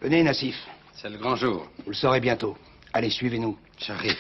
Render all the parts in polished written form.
Venez, Nassif. C'est le grand jour. Vous le saurez bientôt. Allez, suivez-nous. J'arrive.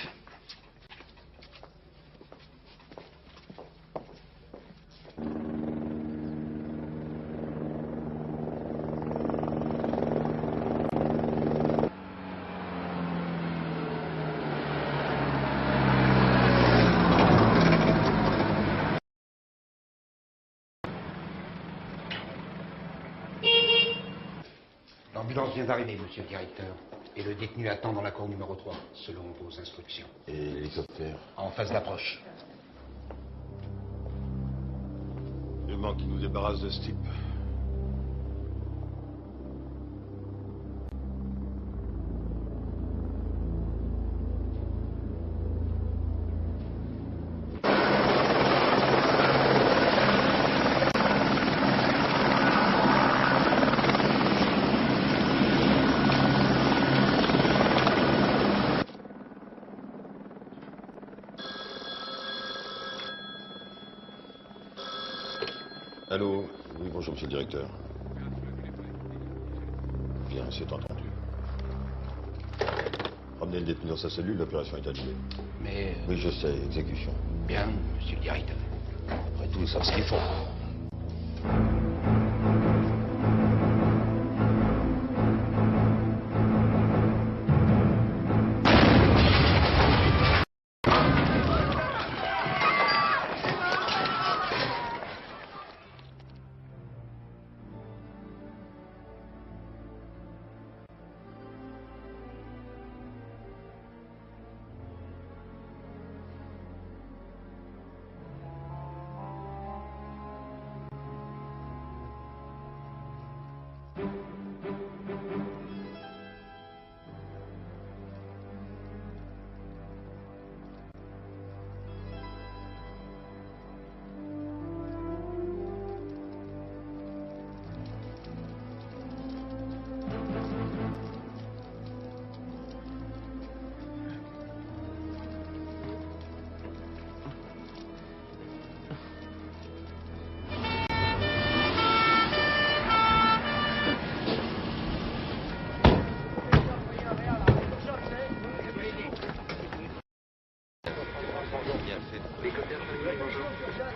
L'ambulance vient d'arriver, monsieur le directeur. Et le détenu attend dans la cour numéro 3, selon vos instructions. Et l'hélicoptère? En phase d'approche. Il manque qu'il nous débarrasse de ce type. Allô? Oui, bonjour, monsieur le directeur. Bien, c'est entendu. Ramenez le détenu dans sa cellule, l'opération est annulée. Mais... Oui, je sais, exécution. Bien, monsieur le directeur. Après tout, ils savent ce qu'ils font.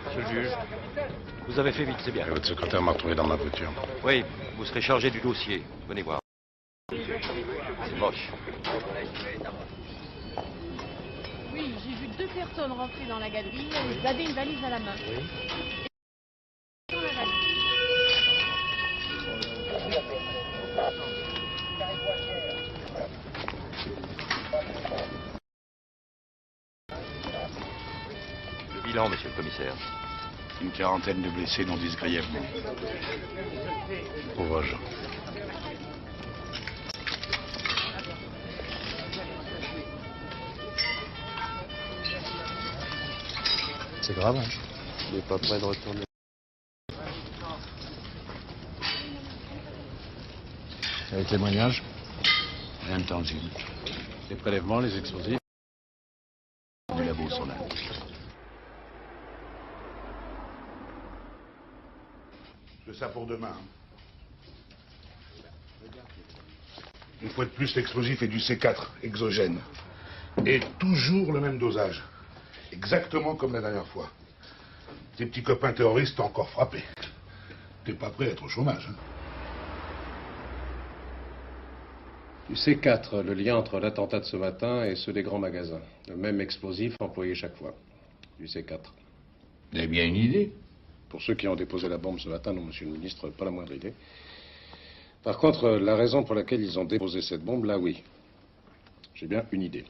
Monsieur le juge, vous avez fait vite, c'est bien. Et votre secrétaire m'a retrouvé dans ma voiture. Oui, vous serez chargé du dossier. Venez voir. C'est moche. Oui, j'ai vu 2 personnes rentrer dans la galerie, ils avaient une valise à la main. Dans la valise. Le bilan, monsieur le commissaire. Une quarantaine de blessés, dont 10 grièvement. Pauvres gens. C'est grave, hein? Il n'est pas prêt de retourner. Et les témoignages? Rien de tangible. Les prélèvements, les explosifs. Du labo sont là. C'est ça pour demain. Une fois de plus, l'explosif est du C4, exogène. Et toujours le même dosage. Exactement comme la dernière fois. Tes petits copains terroristes t'ont encore frappé. T'es pas prêt à être au chômage, hein? Du C4, le lien entre l'attentat de ce matin et ceux des grands magasins. Le même explosif employé chaque fois. Du C4. Vous avez bien une idée? Pour ceux qui ont déposé la bombe ce matin, non, monsieur le ministre, pas la moindre idée. Par contre, la raison pour laquelle ils ont déposé cette bombe, là, oui. J'ai bien une idée.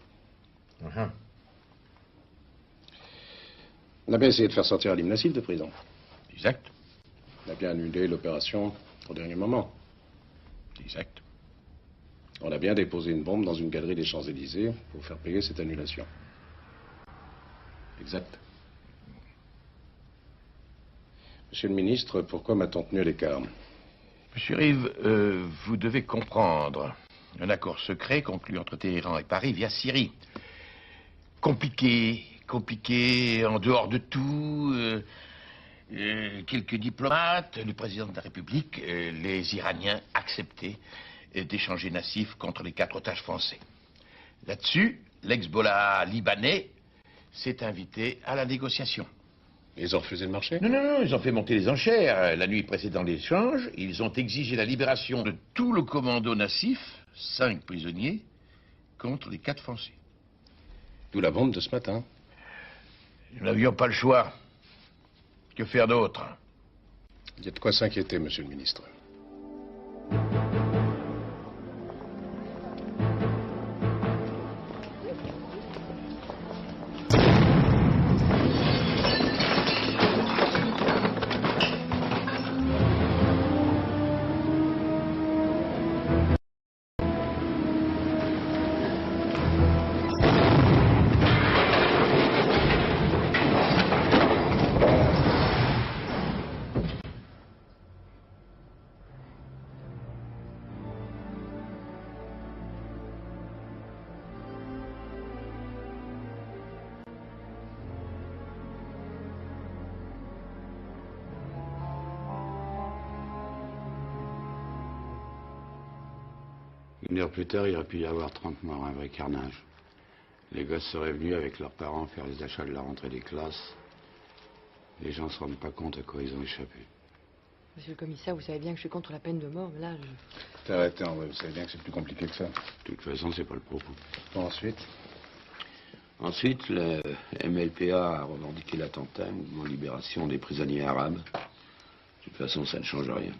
On a bien essayé de faire sortir Alim Nassif de prison. Exact. On a bien annulé l'opération au dernier moment. Exact. On a bien déposé une bombe dans une galerie des Champs-Élysées pour faire payer cette annulation. Exact. Monsieur le ministre, pourquoi m'a-t-on tenu à l'écart? Monsieur Rive, vous devez comprendre un accord secret conclu entre Téhéran et Paris via Syrie. Compliqué, en dehors de tout. Quelques diplomates, le président de la République, les Iraniens acceptés. d'échanger Nassif contre les 4 otages français. Là-dessus, l'ex-Bola libanais s'est invité à la négociation. Ils ont refusé le marché? Non, non, non, ils ont fait monter les enchères. La nuit précédant l'échange, ils ont exigé la libération de tout le commando Nassif, 5 prisonniers, contre les 4 Français. D'où la bombe de ce matin. Nous n'avions pas le choix. Que faire d'autre? Il y a de quoi s'inquiéter, monsieur le ministre. Une heure plus tard, il aurait pu y avoir 30 morts, un vrai carnage. Les gosses seraient venus avec leurs parents faire les achats de la rentrée des classes. Les gens ne se rendent pas compte à quoi ils ont échappé. Monsieur le commissaire, vous savez bien que je suis contre la peine de mort, mais là, Arrêtez, vous savez bien que c'est plus compliqué que ça. De toute façon, c'est pas le propos. Bon, ensuite? Ensuite, le MLPA a revendiqué l'attentat, mouvement de libération des prisonniers arabes. De toute façon, ça ne change rien.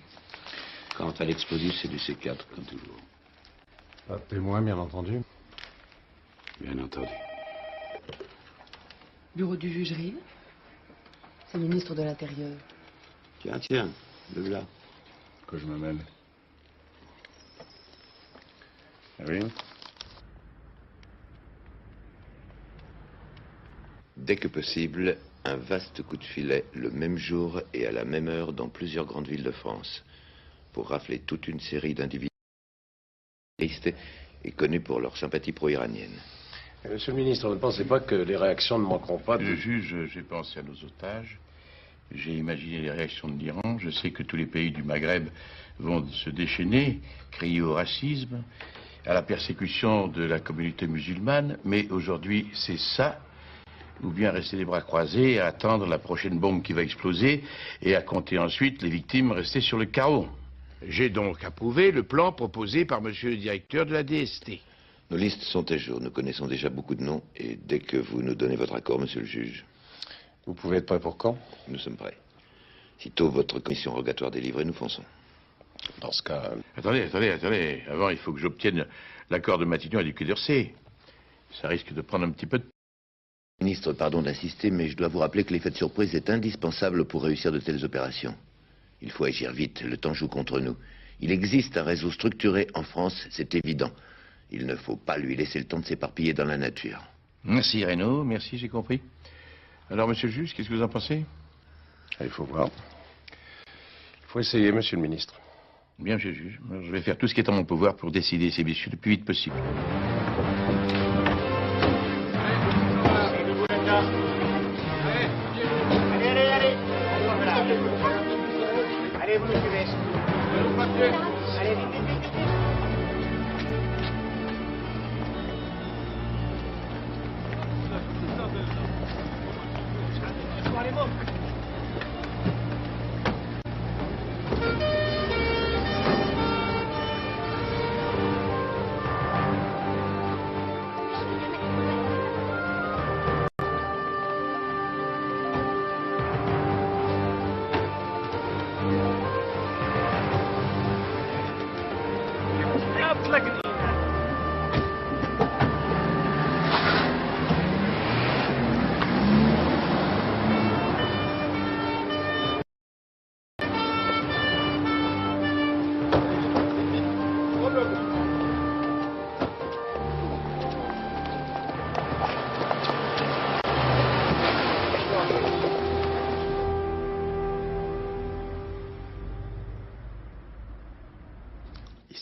Quant à l'explosif, c'est du C4, comme toujours. Pas de témoin, bien entendu. Bien entendu. Bureau du juge Rive. C'est le ministre de l'Intérieur. Tiens, le là. Que je me mêle. Ah oui? Dès que possible, un vaste coup de filet le même jour et à la même heure dans plusieurs grandes villes de France pour rafler toute une série d'individus et connus pour leur sympathie pro-iranienne. Monsieur le ministre, ne pensez pas que les réactions ne manqueront pas de... Le juge, j'ai pensé à nos otages. J'ai imaginé les réactions de l'Iran. Je sais que tous les pays du Maghreb vont se déchaîner, crier au racisme, à la persécution de la communauté musulmane. Mais aujourd'hui, c'est ça, ou bien rester les bras croisés, à attendre la prochaine bombe qui va exploser, et à compter ensuite les victimes restées sur le carreau. J'ai donc approuvé le plan proposé par monsieur le directeur de la DST. Nos listes sont à jour. Nous connaissons déjà beaucoup de noms. Et dès que vous nous donnez votre accord, monsieur le juge... Vous pouvez être prêt pour quand? Nous sommes prêts. Sitôt votre commission rogatoire délivrée, nous fonçons. Dans ce cas... Attendez. Avant, il faut que j'obtienne l'accord de Matignon et du Quai d'Orsay. Ça risque de prendre un petit peu de... Ministre, pardon d'insister, mais je dois vous rappeler que l'effet de surprise est indispensable pour réussir de telles opérations. Il faut agir vite, le temps joue contre nous. Il existe un réseau structuré en France, c'est évident. Il ne faut pas lui laisser le temps de s'éparpiller dans la nature. Merci Renaud, merci, j'ai compris. Alors, monsieur le juge, qu'est-ce que vous en pensez? Il faut voir. Il faut essayer, monsieur le ministre. Bien, monsieur le juge. Je vais faire tout ce qui est en mon pouvoir pour décider ces messieurs le plus vite possible. Allez, vous nous suivez. Allez, vite.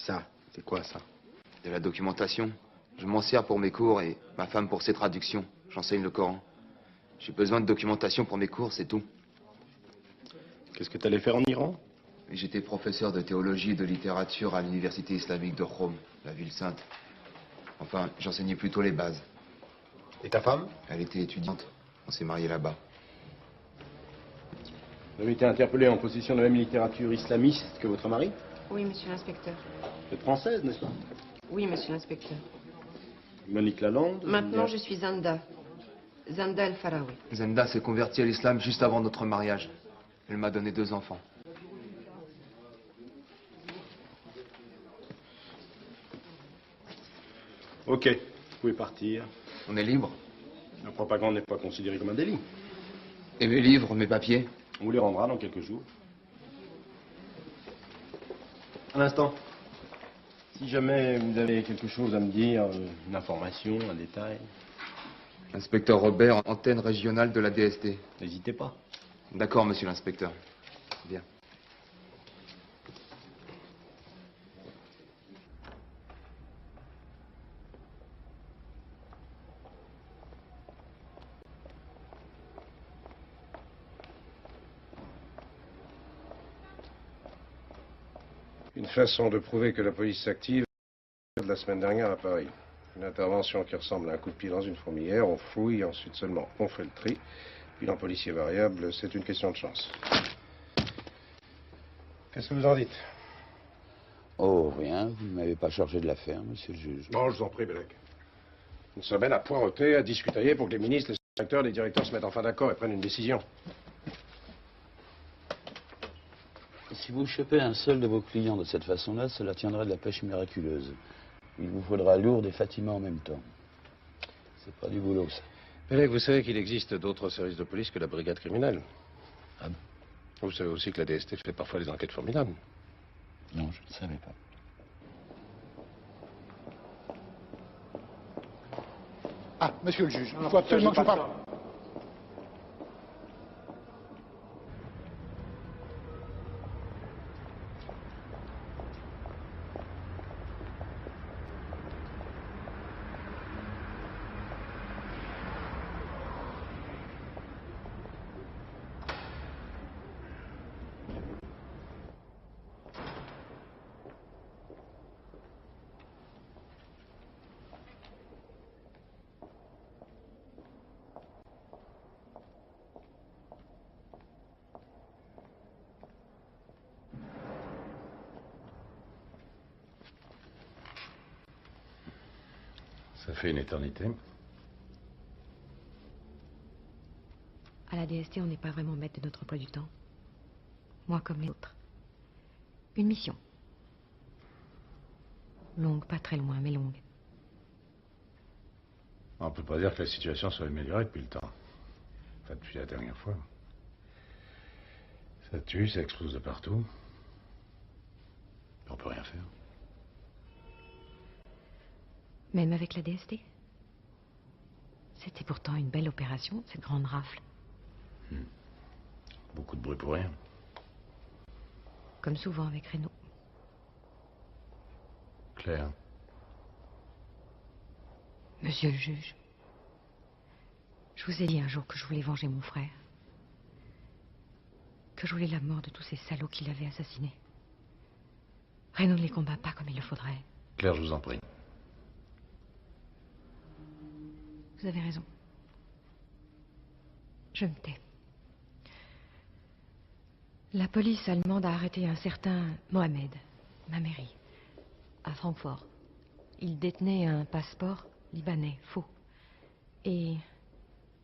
Ça, c'est quoi ça? De la documentation. Je m'en sers pour mes cours et ma femme pour ses traductions. J'enseigne le Coran. J'ai besoin de documentation pour mes cours, c'est tout. Qu'est-ce que tu allais faire en Iran? Et j'étais professeur de théologie et de littérature à l'université islamique de Rome, la ville sainte. Enfin, j'enseignais plutôt les bases. Et ta femme? Elle était étudiante. On s'est mariés là-bas. Vous avez été interpellé en possession de la même littérature islamiste que votre mari? Oui, monsieur l'inspecteur. Vous êtes française, n'est-ce pas? Oui, monsieur l'inspecteur. Monique Lalande? Maintenant, je suis Zanda. Zanda El Faraoui. Zenda s'est convertie à l'islam juste avant notre mariage. Elle m'a donné 2 enfants. Ok, vous pouvez partir. On est libre. La propagande n'est pas considérée comme un délit. Et mes livres, mes papiers? On vous les rendra dans quelques jours. Un instant. Si jamais vous avez quelque chose à me dire, une information, un détail, Inspecteur Robert, antenne régionale de la DST. n'hésitez pas. D'accord, monsieur l'inspecteur. Bien. Une façon de prouver que la police s'active de la semaine dernière à Paris. Une intervention qui ressemble à un coup de pied dans une fourmilière. On fouille, ensuite seulement on fait le tri. Bilan policier variable, c'est une question de chance. Qu'est-ce que vous en dites? Oh, rien. Vous ne m'avez pas chargé de l'affaire, monsieur le juge. Non, je vous en prie, Bellec. Une semaine à poireauter, à discutailler pour que les ministres, les inspecteurs, les directeurs se mettent enfin d'accord et prennent une décision. Si vous chopez un seul de vos clients de cette façon-là, cela tiendrait de la pêche miraculeuse. Il vous faudra Lourdes et Fatima en même temps. C'est pas du boulot, ça. Bellec, vous savez qu'il existe d'autres services de police que la brigade criminelle. Ah bon? Vous savez aussi que la DST fait parfois des enquêtes formidables. Non, je ne savais pas. Ah, monsieur le juge, il faut absolument que je parle. Ça fait une éternité. À la DST, on n'est pas vraiment maître de notre emploi du temps. Moi comme les autres. Une mission. Longue, pas très loin, mais longue. On ne peut pas dire que la situation soit améliorée depuis le temps. Enfin, depuis la dernière fois. Ça tue, ça explose de partout. On peut rien faire. Même avec la DST. C'était pourtant une belle opération, cette grande rafle. Beaucoup de bruit pour rien. Comme souvent avec Renaud. Claire. Monsieur le juge, je vous ai dit un jour que je voulais venger mon frère. Que je voulais la mort de tous ces salauds qui l'avaient assassiné. Renaud ne les combat pas comme il le faudrait. Claire, je vous en prie. Vous avez raison. Je me tais. La police allemande a arrêté un certain Mohamed Mameri à Francfort. Il détenait un passeport libanais faux et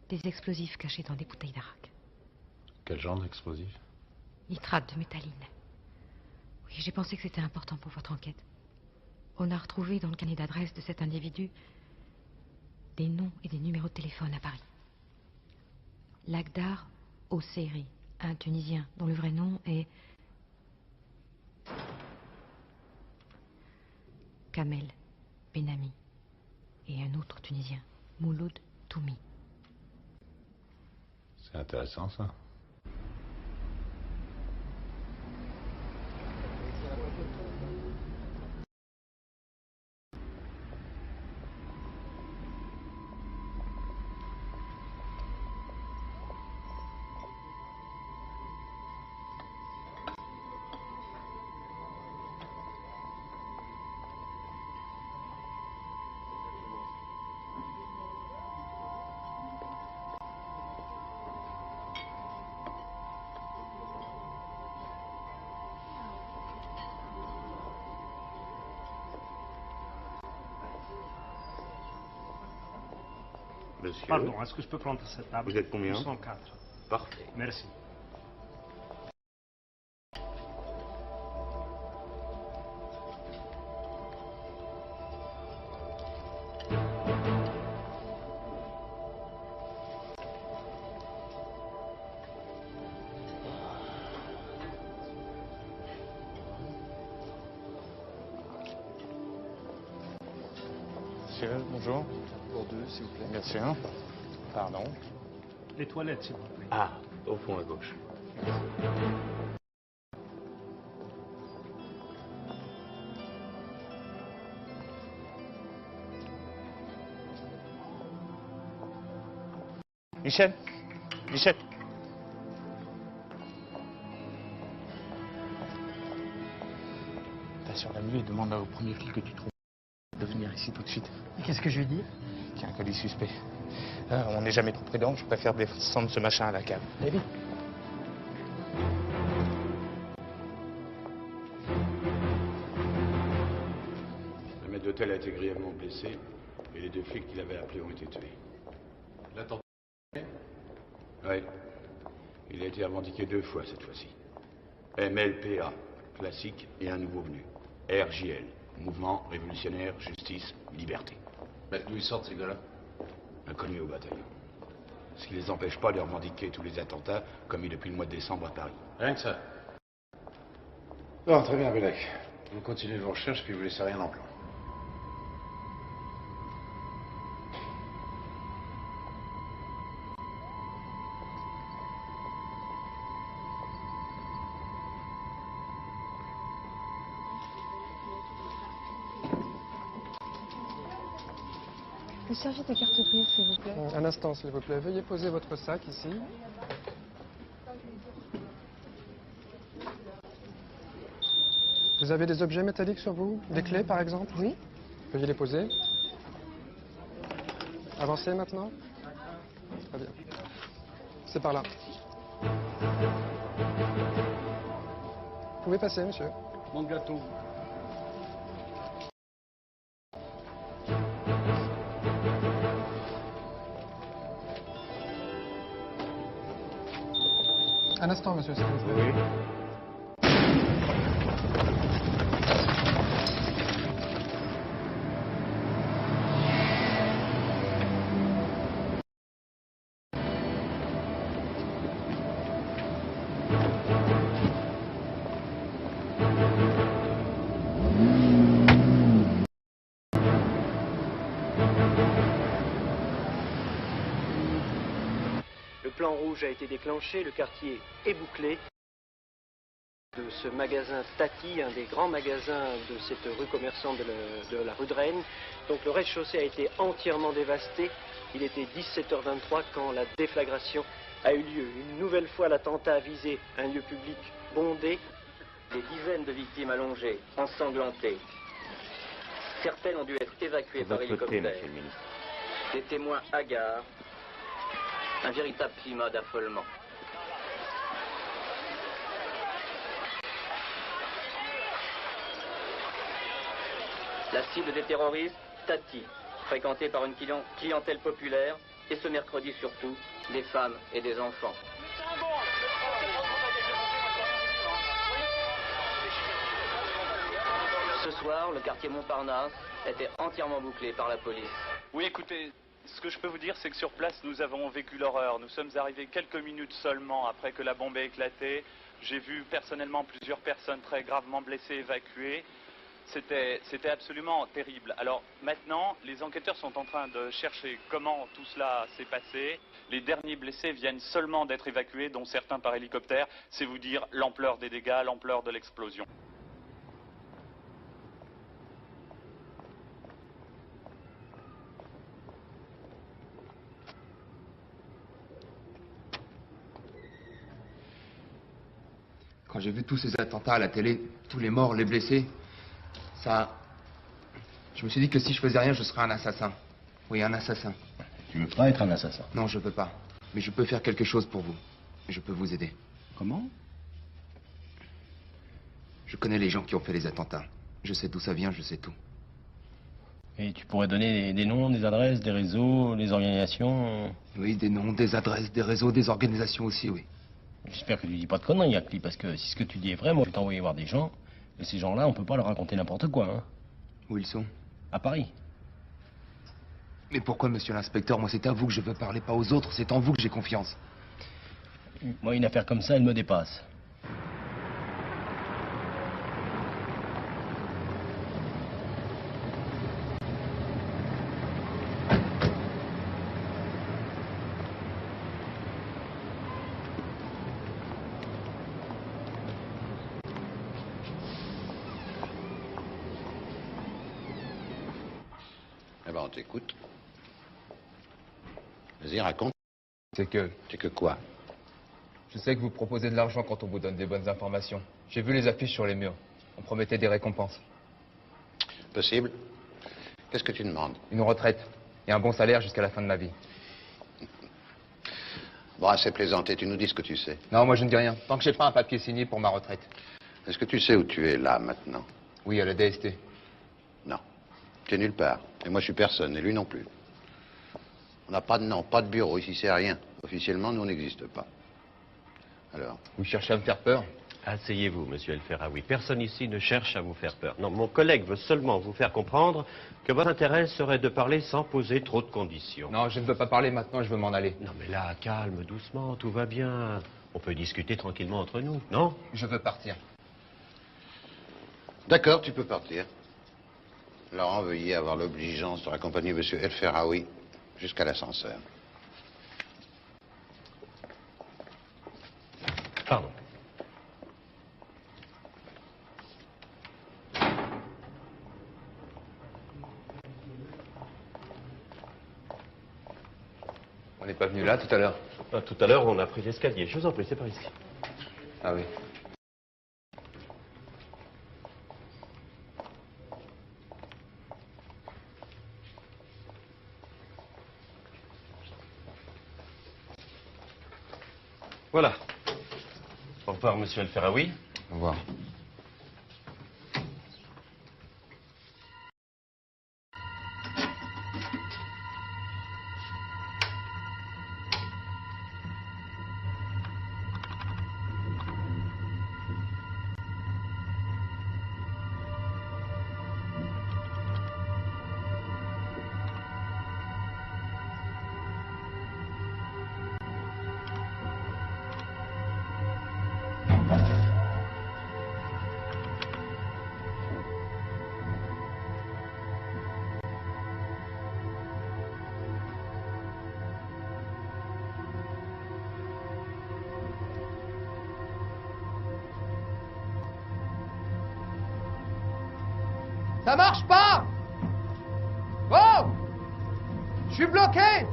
des explosifs cachés dans des bouteilles d'arak. Quel genre d'explosif? Nitrate de métalline. Oui, j'ai pensé que c'était important pour votre enquête. On a retrouvé dans le carnet d'adresse de cet individu des noms et des numéros de téléphone à Paris. Lagdar Osseri, un Tunisien dont le vrai nom est Kamel Benami, et un autre Tunisien, Mouloud Toumi. C'est intéressant, ça. Monsieur. Pardon, est-ce que je peux prendre cette table? Vous êtes combien? 104. Parfait. Merci. Monsieur, bonjour. Pour deux, s'il vous plaît. Bien sûr. Pardon. Les toilettes, s'il vous plaît. Ah, au fond à gauche. Michel. Michel. T'as sur la mule et demande au premier flic que tu trouves de venir ici tout de suite. Et qu'est-ce que je lui dis? Qu'il y a un colis suspect. On n'est jamais trop prudent, je préfère descendre ce machin à la cave. Allez vite. Le maître d'hôtel a été grièvement blessé et les deux flics qui l'avaient appelé ont été tués. L'attentat? Oui. Il a été revendiqué 2 fois cette fois-ci. MLPA, classique, et un nouveau venu. RJL, Mouvement Révolutionnaire, Justice, Liberté. Mais d'où ils sortent ces gars-là? Inconnus au bataillon. Ce qui les empêche pas de revendiquer tous les attentats commis depuis le mois de décembre à Paris. Rien que ça. Non, très bien, Bellec. Vous continuez vos recherches puis vous laissez rien en plan. Le service de carte grise, s'il vous plaît. Un instant, s'il vous plaît. Veuillez poser votre sac ici. Vous avez des objets métalliques sur vous? Des clés, par exemple? Oui. Veuillez les poser. Avancez maintenant. Très bien. C'est par là. Vous pouvez passer, monsieur. Mon gâteau. Un instant, monsieur, s'il vous plaît. Oui. Le plan rouge a été déclenché, le quartier est bouclé. De ce magasin Tati, un des grands magasins de cette rue commerçante de la rue de Rennes. Donc le rez-de-chaussée a été entièrement dévasté. Il était 17h23 quand la déflagration a eu lieu. Une nouvelle fois, l'attentat a visé un lieu public bondé. Des dizaines de victimes allongées, ensanglantées. Certaines ont dû être évacuées par hélicoptère. Monsieur le ministre. Des témoins hagards. Un véritable climat d'affolement. La cible des terroristes, Tati, fréquentée par une clientèle populaire, et ce mercredi surtout, des femmes et des enfants. Ce soir, le quartier Montparnasse était entièrement bouclé par la police. Oui, écoutez, ce que je peux vous dire, c'est que sur place, nous avons vécu l'horreur. Nous sommes arrivés quelques minutes seulement après que la bombe ait éclaté. J'ai vu personnellement plusieurs personnes très gravement blessées évacuées. C'était absolument terrible. Alors maintenant, les enquêteurs sont en train de chercher comment tout cela s'est passé. Les derniers blessés viennent seulement d'être évacués, dont certains par hélicoptère. C'est vous dire l'ampleur des dégâts, l'ampleur de l'explosion. Quand j'ai vu tous ces attentats à la télé, tous les morts, les blessés, ça... Je me suis dit que si je faisais rien, je serais un assassin. Oui, un assassin. Tu veux pas être un assassin? Non, je peux pas. Mais je peux faire quelque chose pour vous. Je peux vous aider. Comment? Je connais les gens qui ont fait les attentats. Je sais d'où ça vient, je sais tout. Et tu pourrais donner des noms, des adresses, des réseaux, des organisations. Oui, des noms, des adresses, des réseaux, des organisations aussi, oui. J'espère que tu dis pas de conneries, Akli, parce que si ce que tu dis est vrai, moi je vais t'envoyer voir des gens, et ces gens-là, on peut pas leur raconter n'importe quoi, hein. Où ils sont? À Paris. Mais pourquoi, monsieur l'inspecteur? Moi, c'est à vous que je veux parler, pas aux autres. C'est en vous que j'ai confiance. Moi, une affaire comme ça, elle me dépasse. Eh ben, on t'écoute. Vas-y, raconte. C'est que... C'est que quoi? Je sais que vous proposez de l'argent quand on vous donne des bonnes informations. J'ai vu les affiches sur les murs. On promettait des récompenses. Possible. Qu'est-ce que tu demandes? Une retraite et un bon salaire jusqu'à la fin de ma vie. Bon, assez plaisanté, tu nous dis ce que tu sais. Non, moi je ne dis rien. Tant que j'ai pas un papier signé pour ma retraite. Est-ce que tu sais où tu es là, maintenant? Oui, à la DST. Non. Tu es nulle part. Et moi, je suis personne, et lui non plus. On n'a pas de nom, pas de bureau, ici c'est rien. Officiellement, nous, on n'existe pas. Alors? Vous cherchez à me faire peur? Asseyez-vous, monsieur El Ferraoui. Personne ici ne cherche à vous faire peur. Non, mon collègue veut seulement vous faire comprendre que votre intérêt serait de parler sans poser trop de conditions. Non, je ne veux pas parler maintenant, je veux m'en aller. Non, mais là, calme, doucement, tout va bien. On peut discuter tranquillement entre nous, non? Je veux partir. D'accord, tu peux partir. Laurent, veuillez avoir l'obligeance de raccompagner monsieur El Ferraoui jusqu'à l'ascenseur. Pardon. On n'est pas venu là tout à l'heure? Tout à l'heure, on a pris l'escalier. Je vous en prie, c'est par ici. Ah oui. Voilà. Au revoir, monsieur El Ferraoui. Au revoir. Ça marche pas! Oh! Je suis bloqué!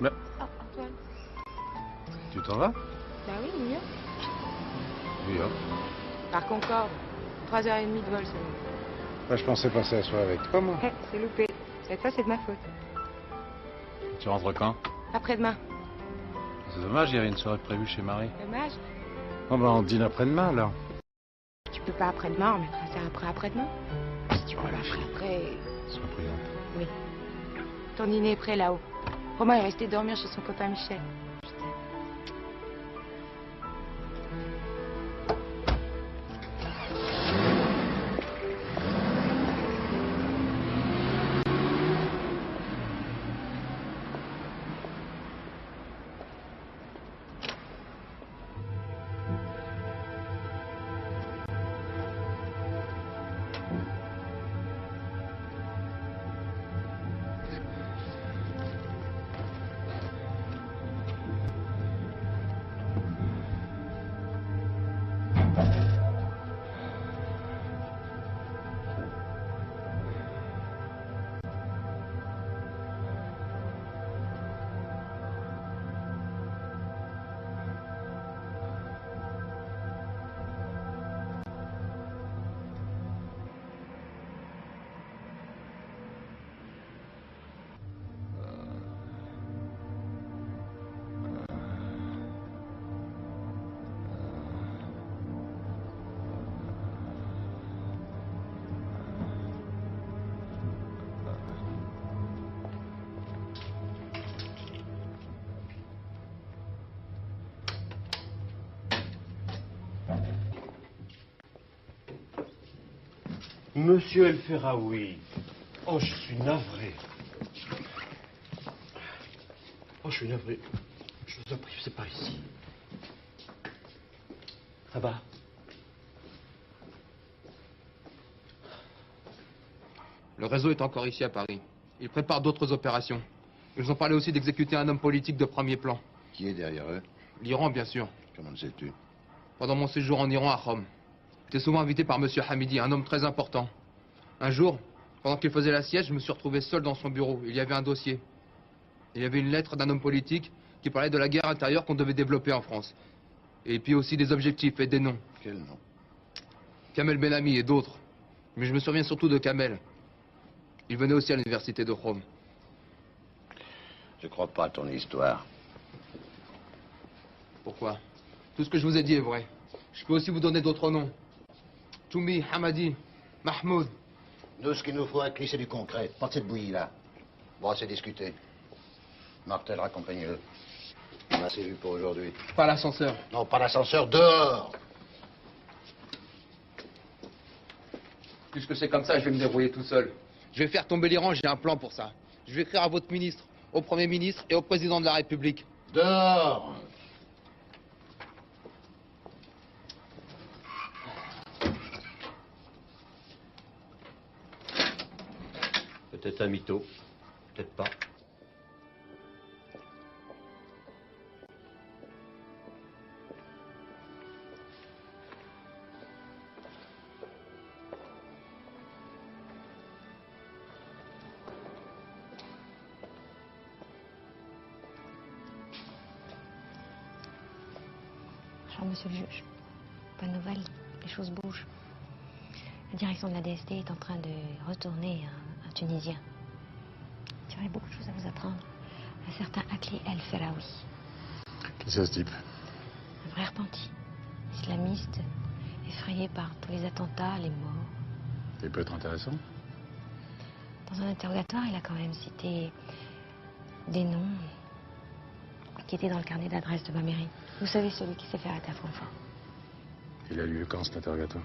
Mais... Ah, Antoine. Tu t'en vas? Bah oui, New York. New York. Par Concorde. 3h30 de vol seulement. Moi, je pensais passer la soirée avec toi, moi. C'est loupé. Cette fois, c'est de ma faute. Tu rentres quand? Après-demain. C'est dommage, il y avait une soirée prévue chez Marie. Dommage. Bon, ben, on dîne après-demain, alors. Tu peux pas après-demain, on mettra ça après-après-demain. Si tu peux pas après... Sois prudente. Oui. Ton dîner est prêt là-haut. Romain est resté dormir chez son copain Michel. Monsieur El Ferraoui. Oh, je suis navré. Oh, je suis navré. Je vous en prie, c'est pas ici. Là-bas. Le réseau est encore ici à Paris. Ils préparent d'autres opérations. Ils nous ont parlé aussi d'exécuter un homme politique de premier plan. Qui est derrière eux? L'Iran, bien sûr. Comment le sais-tu? Pendant mon séjour en Iran, à Rome, j'étais souvent invité par M. Hamidi, un homme très important. Un jour, pendant qu'il faisait la sieste, je me suis retrouvé seul dans son bureau. Il y avait un dossier. Il y avait une lettre d'un homme politique qui parlait de la guerre intérieure qu'on devait développer en France. Et puis aussi des objectifs et des noms. Quel nom? Kamel Benami et d'autres. Mais je me souviens surtout de Kamel. Il venait aussi à l'université de Rome. Je crois pas à ton histoire. Pourquoi? Tout ce que je vous ai dit est vrai. Je peux aussi vous donner d'autres noms. Toumi, Hamadi, Mahmoud. Nous, ce qu'il nous faut à Cli, c'est du concret. Pas de cette bouillie-là. Bon, c'est discuté. Martel, raccompagne-le. On a assez vu pour aujourd'hui. Pas l'ascenseur. Non, pas l'ascenseur, dehors. Puisque c'est comme ça, je vais me débrouiller tout seul. Je vais faire tomber l'Iran, j'ai un plan pour ça. Je vais écrire à votre ministre, au Premier ministre et au Président de la République. Dehors. Peut-être un mytho, peut-être pas. Bonjour, monsieur le juge. Pas de nouvelles, les choses bougent. La direction de la DST est en train de retourner un Tunisien. J'aurais beaucoup de choses à vous apprendre. Un certain Akli El Ferraoui. Qui c'est ce type? Un vrai repenti. Islamiste, effrayé par tous les attentats, les morts. Il peut être intéressant. Dans un interrogatoire, il a quand même cité des noms qui étaient dans le carnet d'adresse de ma mairie. Vous savez, celui qui s'est fait arrêter à Francfort. Il a lieu quand, cet interrogatoire?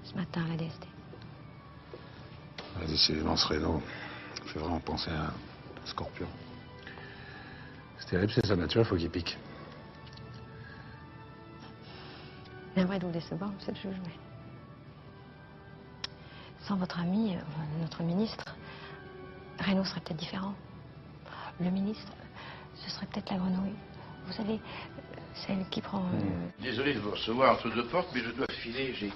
Ce matin à la DST. Décidément, ce Reno fait vraiment penser à un scorpion. C'est terrible, c'est sa nature, il faut qu'il pique. J'aimerais de vous décevoir, monsieur le juge, mais... Sans votre ami, notre ministre, Reno serait peut-être différent. Le ministre, ce serait peut-être la grenouille. Vous savez, celle qui prend... Désolé de vous recevoir entre deux portes, mais je dois filer. J'ai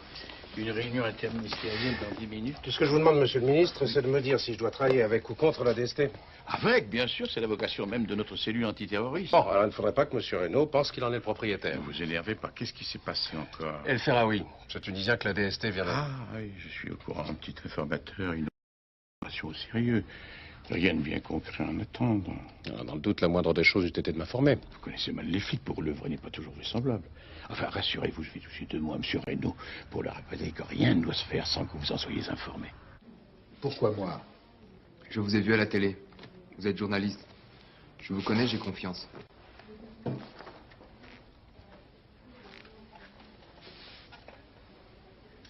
une réunion interministérielle dans 10 minutes. Tout ce que je vous demande, monsieur le ministre, c'est de me dire si je dois travailler avec ou contre la DST. Avec, bien sûr, c'est la vocation même de notre cellule antiterroriste. Bon, alors il ne faudrait pas que monsieur Reno pense qu'il en est le propriétaire. Ne vous énervez pas. Qu'est-ce qui s'est passé encore? El Ferraoui, ce Tunisien que la DST vient de... Ah oui, je suis au courant. Un petit informateur, une opération au sérieux. Rien de bien concret en attendant. Dans le doute, la moindre des choses eût été de m'informer. Vous connaissez mal les flics. Pour l'œuvre n'est pas toujours vraisemblable. Enfin, rassurez-vous, je vais toucher 2 mots à M. Reno pour leur rappeler que rien ne doit se faire sans que vous en soyez informés. Pourquoi moi? Je vous ai vu à la télé. Vous êtes journaliste. Je vous connais, j'ai confiance.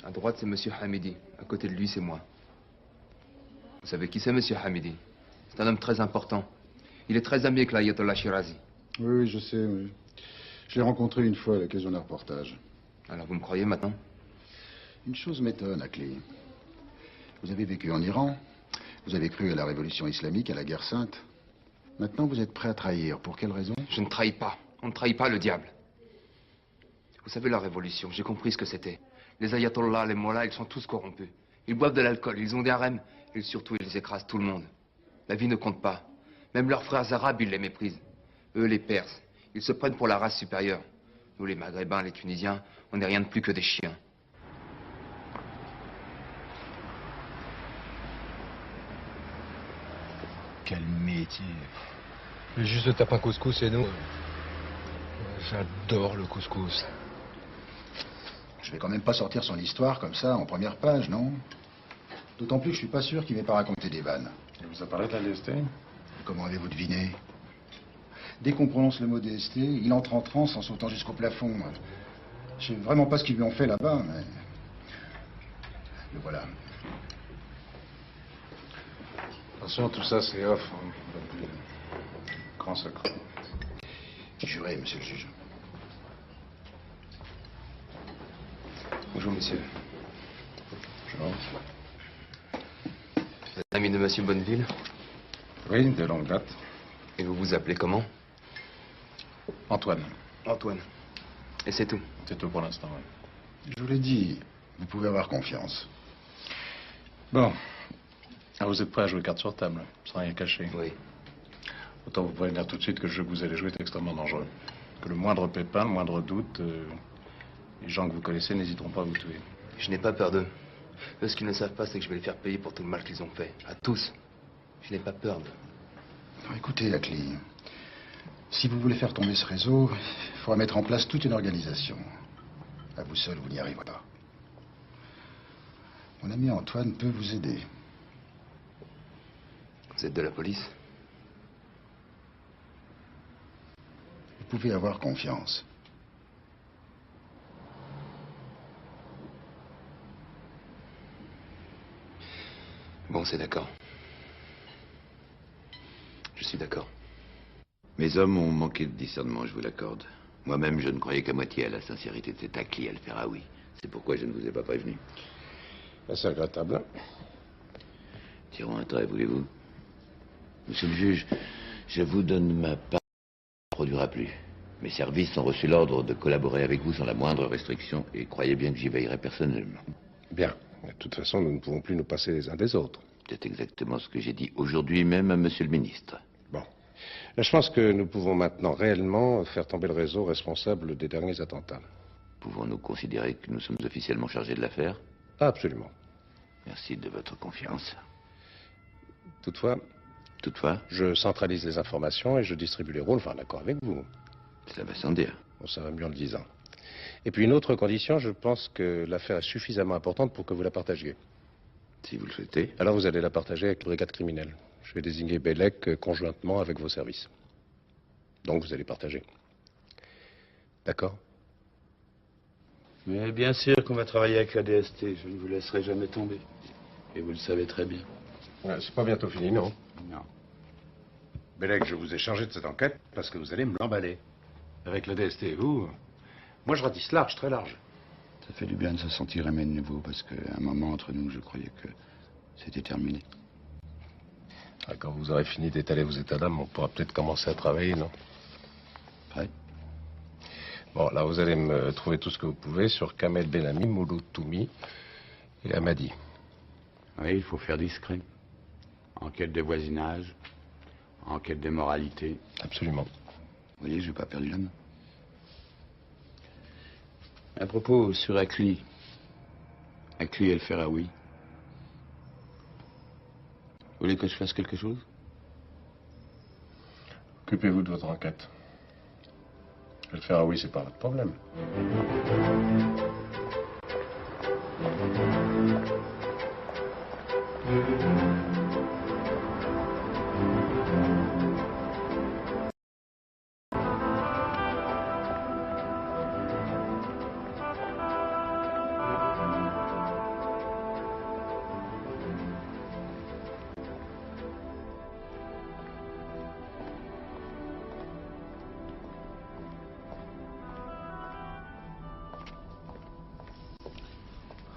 À droite, c'est monsieur Hamidi. À côté de lui, c'est moi. Vous savez qui c'est, monsieur Hamidi? C'est un homme très important. Il est très ami avec l'ayatollah Shirazi. Oui, je sais, oui. Je l'ai rencontré une fois à l'occasion d'un reportage. Alors, vous me croyez maintenant? Une chose m'étonne, Akli. Vous avez vécu en Iran. Vous avez cru à la révolution islamique, à la guerre sainte. Maintenant, vous êtes prêt à trahir. Pour quelle raison? Je ne trahis pas. On ne trahit pas le diable. Vous savez, la révolution, j'ai compris ce que c'était. Les ayatollahs, les mollahs, ils sont tous corrompus. Ils boivent de l'alcool, ils ont des harems. Et surtout, ils écrasent tout le monde. La vie ne compte pas. Même leurs frères arabes, ils les méprisent. Eux, les Perses, ils se prennent pour la race supérieure. Nous, les Maghrébins, les Tunisiens, on n'est rien de plus que des chiens. Quel métier. Le juge de tape un couscous et nous... J'adore le couscous. Je vais quand même pas sortir son histoire comme ça, en première page, non? D'autant plus que je suis pas sûr qu'il n'ait pas raconté des vannes. Il vous a parlé de la DST? Comment avez-vous deviné? Dès qu'on prononce le mot DST, il entre en transe en sautant jusqu'au plafond. Je sais vraiment pas ce qu'ils lui ont fait là-bas, mais... Le voilà. Attention, tout ça, c'est off. Hein. Grand secret. Juré, monsieur le juge. Bonjour, monsieur. Bonjour. Vous êtes ami de monsieur Bonneville? Oui, de longue date. Et vous vous appelez comment? Antoine. Antoine. Et c'est tout? C'est tout pour l'instant, oui. Je vous l'ai dit, vous pouvez avoir confiance. Bon. Alors vous êtes prêt à jouer carte sur table, sans rien cacher? Oui. Autant vous prévenir tout de suite que le jeu que vous allez jouer est extrêmement dangereux. Que le moindre pépin, le moindre doute, les gens que vous connaissez n'hésiteront pas à vous tuer. Je n'ai pas peur d'eux. Eux, ce qu'ils ne savent pas, c'est que je vais les faire payer pour tout le mal qu'ils ont fait. À tous. Je n'ai pas peur d'eux. Alors, écoutez, Ackley, si vous voulez faire tomber ce réseau, il faudra mettre en place toute une organisation. À vous seul, vous n'y arriverez pas. Mon ami Antoine peut vous aider. Vous êtes de la police? Vous pouvez avoir confiance. Bon, c'est d'accord. Je suis d'accord. Mes hommes ont manqué de discernement, je vous l'accorde. Moi-même, je ne croyais qu'à moitié à la sincérité de cet Ackley El-Ferraoui. C'est pourquoi je ne vous ai pas prévenu. C'est regrettable. Tirons un trait, voulez-vous? Monsieur le juge, je vous donne ma part. Ça ne produira plus. Mes services ont reçu l'ordre de collaborer avec vous sans la moindre restriction et croyez bien que j'y veillerai personnellement. Bien. De toute façon, nous ne pouvons plus nous passer les uns des autres. C'est exactement ce que j'ai dit aujourd'hui même à monsieur le ministre. Bon. Là, je pense que nous pouvons maintenant réellement faire tomber le réseau responsable des derniers attentats. Pouvons-nous considérer que nous sommes officiellement chargés de l'affaire? Absolument. Merci de votre confiance. Toutefois, je centralise les informations et je distribue les rôles, enfin, d'accord avec vous. Cela va sans dire. Bon, ça va mieux en le disant. Et puis une autre condition, je pense que l'affaire est suffisamment importante pour que vous la partagiez. Si vous le souhaitez. Alors vous allez la partager avec la brigade criminelle. Je vais désigner Bellec conjointement avec vos services. Donc vous allez partager. D'accord? Mais bien sûr qu'on va travailler avec la DST. Je ne vous laisserai jamais tomber. Et vous le savez très bien. Ouais, c'est pas bientôt fini, non? Non. Bellec, je vous ai chargé de cette enquête parce que vous allez me l'emballer. Avec la DST et vous, moi je ratisse large, très large. Ça fait du bien de se sentir aimé de nouveau, parce qu'à un moment entre nous, je croyais que c'était terminé. Ah, quand vous aurez fini d'étaler vos états d'âme, on pourra peut-être commencer à travailler, non? Prêt? Bon, là, vous allez me trouver tout ce que vous pouvez sur Kamel Benami, Mouloud Toumi et Amadi. Oui, il faut faire discret. Enquête de voisinage, enquête de moralité. Absolument. Vous voyez, je n'ai pas perdu la main. À propos, sur Ackley El-Ferraoui. Vous voulez que je fasse quelque chose? Occupez-vous de votre enquête. El-Ferraoui, c'est pas votre problème.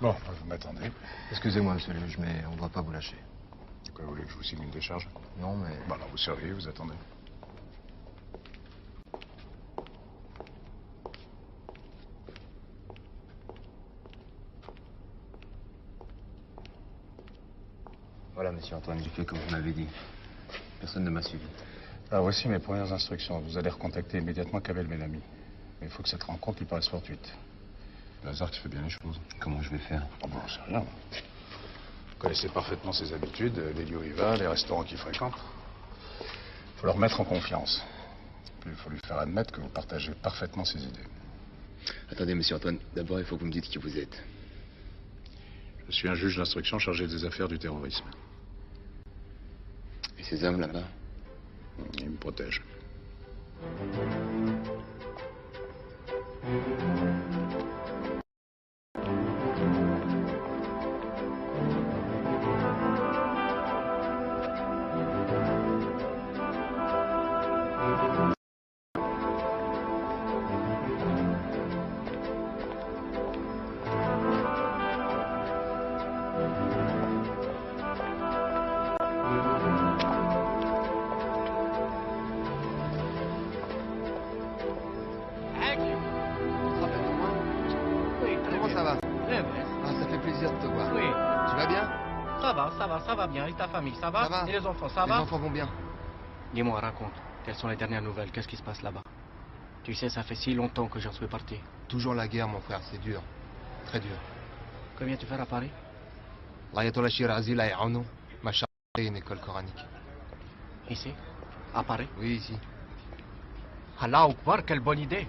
Bon, vous m'attendez. Excusez-moi, monsieur le juge, mais on ne doit pas vous lâcher. Quoi, vous voulez que je vous signe une décharge? Non, mais... Bon, alors vous surveillez, vous attendez. Voilà, monsieur Antoine, j'ai fait comme vous m'avez dit. Personne ne m'a suivi. Alors voici mes premières instructions. Vous allez recontacter immédiatement Kamel Benami. Mais il faut que cette rencontre lui paraisse fortuite. Le hasard qui fait bien les choses. Comment je vais faire? Oh, bon, c'est rien. Vous connaissez parfaitement ses habitudes, les lieux où il va, les restaurants qu'il fréquente. Il faut le remettre en confiance. Puis il faut lui faire admettre que vous partagez parfaitement ses idées. Attendez, monsieur Antoine, d'abord il faut que vous me dites qui vous êtes. Je suis un juge d'instruction chargé des affaires du terrorisme. Et ces hommes là-bas? Ils me protègent. comment ça va? Très bien. Ah, ça fait plaisir de te voir. Oui. Tu vas bien? Ça va bien. Et ta famille, ça va? Ça va. Et les enfants, ça va? Les enfants vont bien. Dis-moi, raconte. Quelles sont les dernières nouvelles? Qu'est-ce qui se passe là-bas? Tu sais, ça fait si longtemps que j'en suis parti. Toujours la guerre, mon frère, c'est dur. Très dur. Que viens-tu faire à Paris? L'Ayatollah Shirazi, là, m'a chargé une école coranique. Ici? À Paris? Oui, ici. Allah Akbar, quelle bonne idée.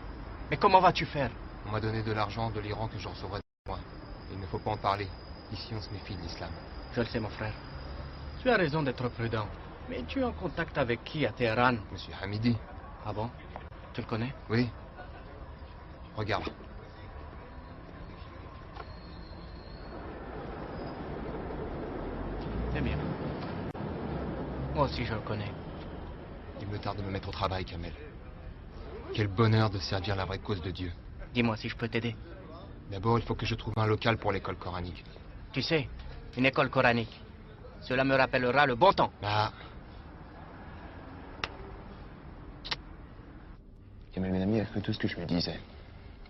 Mais comment vas-tu faire? On m'a donné de l'argent de l'Iran que je recevrai de moi. Il ne faut pas en parler. Ici, on se méfie de l'islam. Je le sais, mon frère. Tu as raison d'être prudent. Mais tu es en contact avec qui à Téhéran? Monsieur Hamidi. Ah bon? Tu le connais? Oui. Regarde. C'est bien. Moi aussi, je le connais. Il me tarde de me mettre au travail, Kamel. Quel bonheur de servir la vraie cause de Dieu. Dis-moi si je peux t'aider. D'abord, il faut que je trouve un local pour l'école coranique. Tu sais, une école coranique. Cela me rappellera le bon temps. Bah. Kamel Benami a cru tout ce que je lui disais.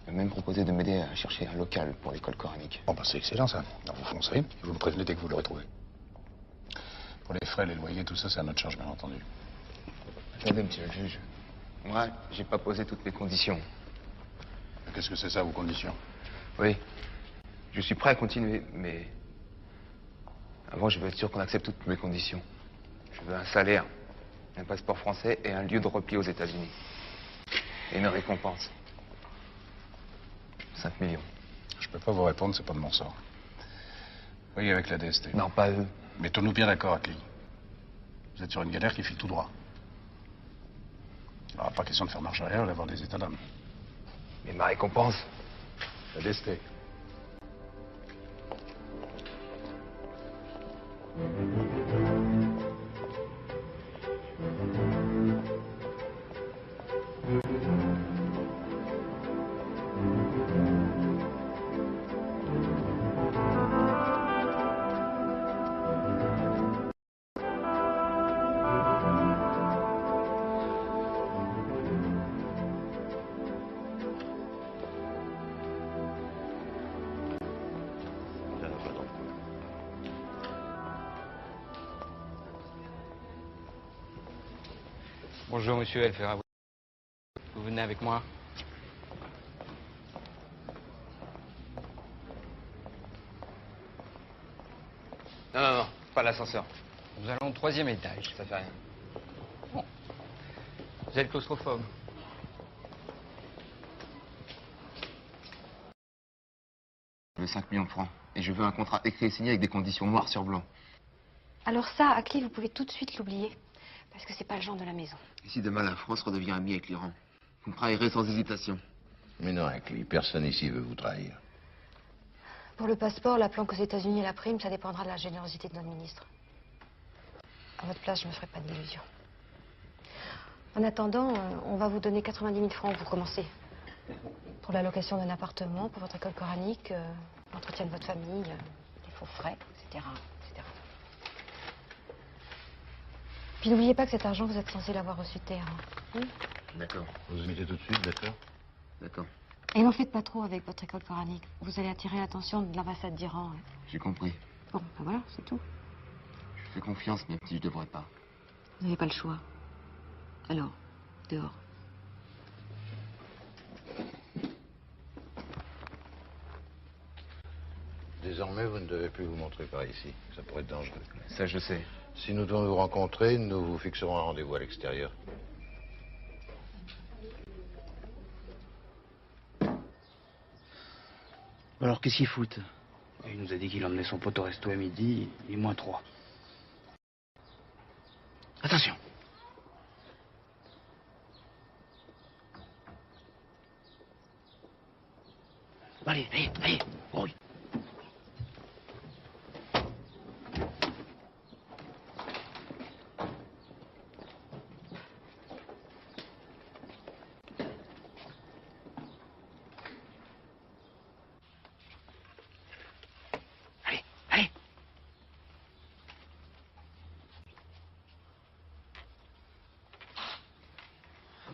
Il m'a même proposé de m'aider à chercher un local pour l'école coranique. Bon, bah c'est excellent ça. Alors vous foncez, et vous me prévenez dès que vous l'aurez trouvé. Pour les frais, les loyers, tout ça, c'est à notre charge, bien entendu. Attendez, monsieur le juge. Moi, j'ai pas posé toutes mes conditions. Qu'est-ce que c'est ça, vos conditions? Oui. Je suis prêt à continuer, mais... Avant, je veux être sûr qu'on accepte toutes mes conditions. Je veux un salaire, un passeport français et un lieu de repli aux États-Unis. Et une récompense. 5 millions. Je peux pas vous répondre, c'est pas de mon sort. Voyez avec la DST. Non, pas eux. Mettons-nous bien d'accord, Akli. Vous êtes sur une galère qui file tout droit. Alors, pas question de faire marche arrière et d'avoir des états d'âme. Mais ma récompense? La DST. Bonjour, monsieur El Ferraoui. Vous venez avec moi? Non, non, non, pas l'ascenseur. Nous allons au 3e étage. Ça fait rien. Bon. Vous êtes claustrophobe? Je veux 5 millions de francs. Et je veux un contrat écrit et signé avec des conditions noires sur blanc. Alors ça, Akli, vous pouvez tout de suite l'oublier. Parce que c'est pas le genre de la maison. Et si demain la France redevient amie avec l'Iran, vous me trahirez sans hésitation. Mais non, Akli, personne ici veut vous trahir. Pour le passeport, la planque aux États-Unis et la prime, ça dépendra de la générosité de notre ministre. À votre place, je me ferai pas d'illusions. En attendant, on va vous donner 90 000 francs pour commencer. Pour la location d'un appartement, pour votre école coranique, l'entretien de votre famille, les faux frais, etc., etc. Puis n'oubliez pas que cet argent, vous êtes censé l'avoir reçu de Téhéran. D'accord. Vous vous mettez tout de suite, d'accord? D'accord. Et n'en faites pas trop avec votre école coranique. Vous allez attirer l'attention de l'ambassade d'Iran. J'ai compris. Bon, ben voilà, c'est tout. Je fais confiance, même si je devrais pas. Vous n'avez pas le choix. Alors, dehors. Désormais, vous ne devez plus vous montrer par ici. Ça pourrait être dangereux. Ça, je sais. Si nous devons nous rencontrer, nous vous fixerons un rendez-vous à l'extérieur. Alors, qu'est-ce qu'il fout? Il nous a dit qu'il emmenait son pote au resto à midi, et moins 3. Attention. Allez, allez, allez. Oui.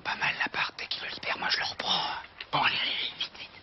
Pas mal l'appart, dès qu'il le libère, moi je le reprends. Bon, allez, allez, vite, vite.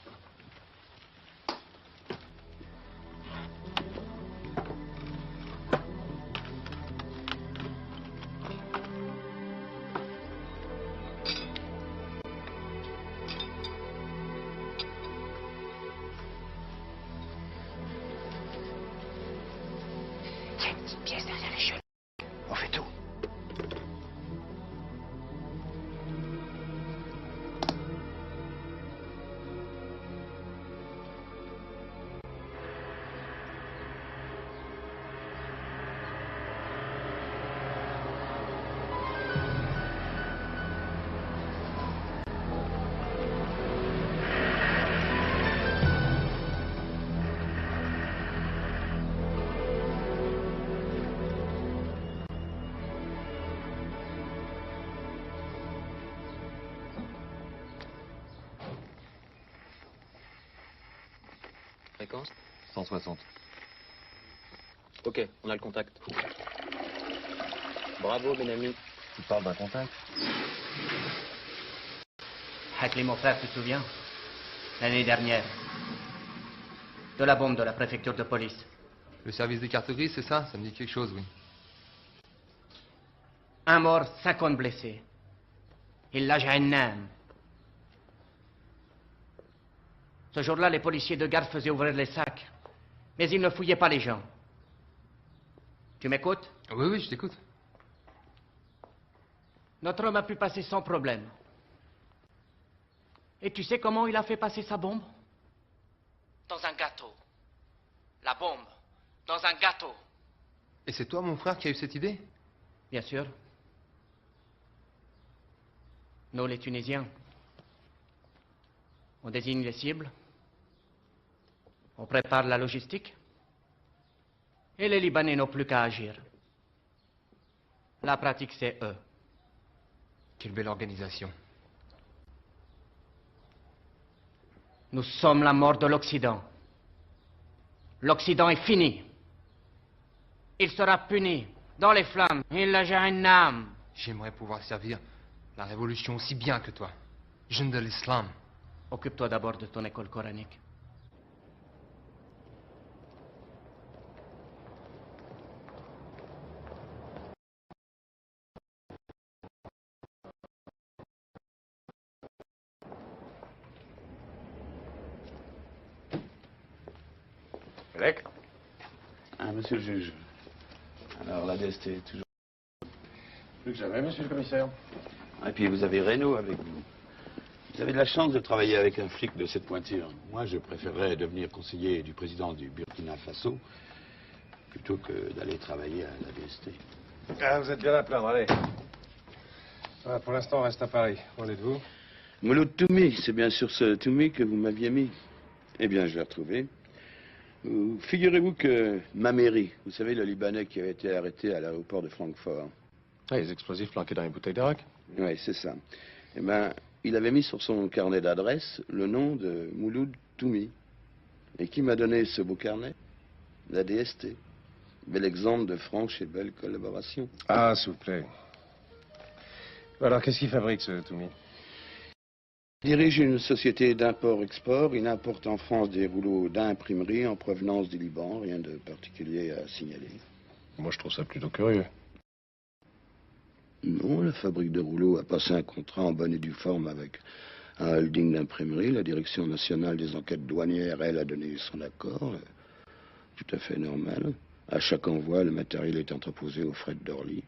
Fréquence? 160. Ok, on a le contact. Bravo, Benami. Tu parles d'un contact? Hackley, mon frère, tu te souviens? L'année dernière. De la bombe de la préfecture de police. Le service des cartes grises, c'est ça? Ça me dit quelque chose, oui. 1 mort, 50 blessés. Il l'a Jahannam. Ce jour-là, les policiers de garde faisaient ouvrir les sacs. Mais ils ne fouillaient pas les gens. Tu m'écoutes? Oui, oui, je t'écoute. Notre homme a pu passer sans problème. Et tu sais comment il a fait passer sa bombe? Dans un gâteau. La bombe, dans un gâteau. Et c'est toi, mon frère, qui a eu cette idée? Bien sûr. Nous, les Tunisiens, on désigne les cibles, on prépare la logistique, et les Libanais n'ont plus qu'à agir. La pratique, c'est eux. Quelle belle organisation. Nous sommes la mort de l'Occident. L'Occident est fini. Il sera puni dans les flammes. Il a Jahannam. J'aimerais pouvoir servir la révolution aussi bien que toi. Jeune de l'islam. Occupe-toi d'abord de ton école coranique. Collègue. Ah, monsieur le juge. Alors, la DST est toujours... Plus que jamais, monsieur le commissaire. Et puis, vous avez Reynaud avec vous. Vous avez de la chance de travailler avec un flic de cette pointure. Moi, je préférerais devenir conseiller du président du Burkina Faso plutôt que d'aller travailler à la DST. Ah, vous êtes bien à plaindre, allez. Voilà, pour l'instant, on reste à Paris. Où en êtes-vous? Mouloud Toumi, c'est bien sûr ce Toumi que vous m'aviez mis. Eh bien, je l'ai retrouvé. Figurez-vous que Mameri, vous savez, le Libanais qui avait été arrêté à l'aéroport de Francfort. Ah, les explosifs planqués dans les bouteilles d'Arak? Oui, c'est ça. Eh bien, il avait mis sur son carnet d'adresse le nom de Mouloud Toumi. Et qui m'a donné ce beau carnet? La DST. Bel exemple de franche et belle collaboration. Ah, s'il vous plaît. Alors, qu'est-ce qu'il fabrique, ce Toumi? Il dirige une société d'import-export. Il importe en France des rouleaux d'imprimerie en provenance du Liban. Rien de particulier à signaler. Moi, je trouve ça plutôt curieux. Non, la fabrique de rouleaux a passé un contrat en bonne et due forme avec un holding d'imprimerie. La Direction nationale des enquêtes douanières, elle, a donné son accord. Tout à fait normal. À chaque envoi, le matériel est entreposé aux frais d'Orly.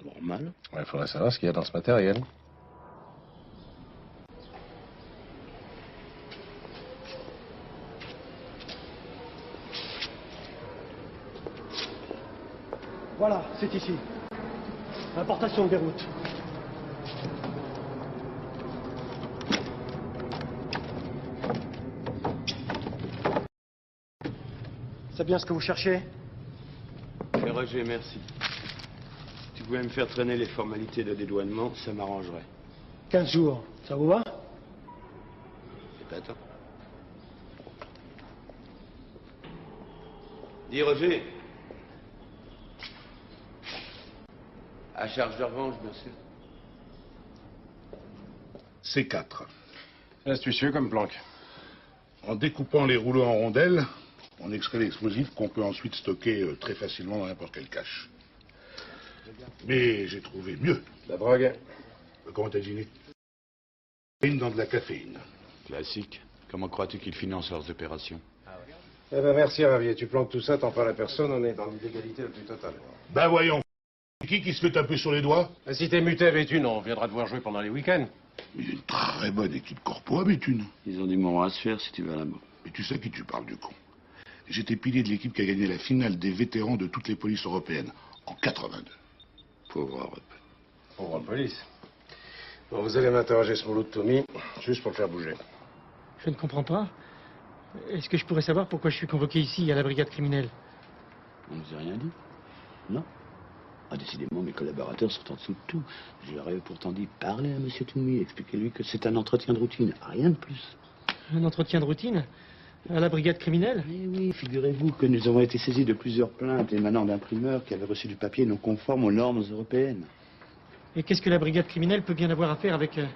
Normal. Il faudrait savoir ce qu'il y a dans ce matériel. Voilà, c'est ici. Importation de Beyrouth. C'est bien ce que vous cherchez? Mais Roger, merci. Si tu pouvais me faire traîner les formalités de dédouanement, ça m'arrangerait. 15 jours, ça vous va? Et attends. Dis, Roger. À charge de revanche, bien sûr. C4. C'est astucieux comme planque. En découpant les rouleaux en rondelles, on extrait l'explosif qu'on peut ensuite stocker très facilement dans n'importe quel cache. Mais j'ai trouvé mieux. La drogue? Comment t'as deviné? Dans de la caféine. Classique. Comment crois-tu qu'ils financent leurs opérations? Eh ben merci, Ravier. Tu planques tout ça, t'en parles à personne, on est dans l'illégalité la plus totale. Ben voyons. Qui se fait taper sur les doigts? Si t'es muté à Béthune, on viendra te voir jouer pendant les week-ends. Il y a une très bonne équipe corpo à Béthune. Ils ont du moment à se faire si tu vas là-bas. Mais tu sais à qui tu parles, du con. J'étais pilier de l'équipe qui a gagné la finale des vétérans de toutes les polices européennes en 82. Pauvre Europe. Pauvre police. Bon, vous allez m'interroger ce Mouloud Toumi, juste pour le faire bouger. Je ne comprends pas. Est-ce que je pourrais savoir pourquoi je suis convoqué ici, à la brigade criminelle? On ne nous a rien dit. Non. Ah, décidément, mes collaborateurs sont en dessous de tout. Je leur ai pourtant dit, parlez à M. Toumi, expliquez-lui que c'est un entretien de routine, rien de plus. Un entretien de routine? À la brigade criminelle? Eh oui, figurez-vous que nous avons été saisis de plusieurs plaintes émanant d'imprimeurs qui avaient reçu du papier non conforme aux normes européennes. Et qu'est-ce que la brigade criminelle peut bien avoir à faire avec... Les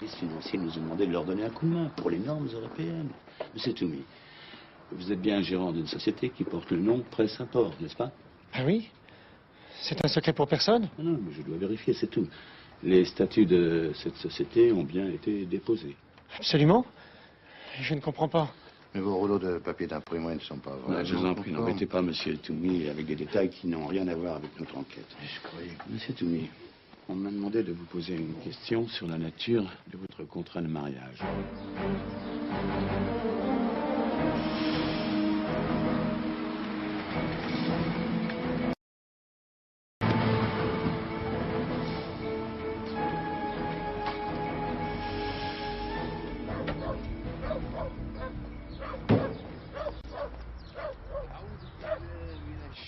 services financiers nous ont demandé de leur donner un coup de main pour les normes européennes. Monsieur Toumi, vous êtes bien gérant d'une société qui porte le nom Presse Import, n'est-ce pas? Ah oui? C'est un secret pour personne? Non, mais je dois vérifier, c'est tout. Les statuts de cette société ont bien été déposés. Absolument. Je ne comprends pas. Mais vos rouleaux de papier d'imprimé ne sont pas vraiment... Je vous en prie, n'embêtez pas Monsieur Toumi avec des détails qui n'ont rien à voir avec notre enquête. Je croyais que... Monsieur Toumi, on m'a demandé de vous poser une question sur la nature de votre contrat de mariage.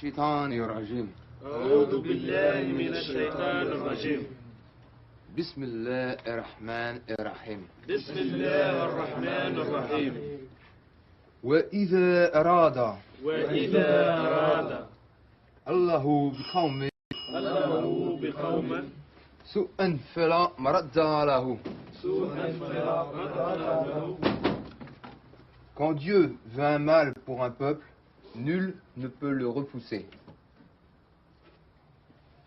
الشيطان الرجيم أعوذ بالله من الشيطان الرجيم بسم الله الرحمن الرحيم بسم الله الرحمن الرحيم وإذا أراد الله بقوم سوءا فلا مرد له Quand Dieu veut un mal pour un peuple, nul ne peut le repousser.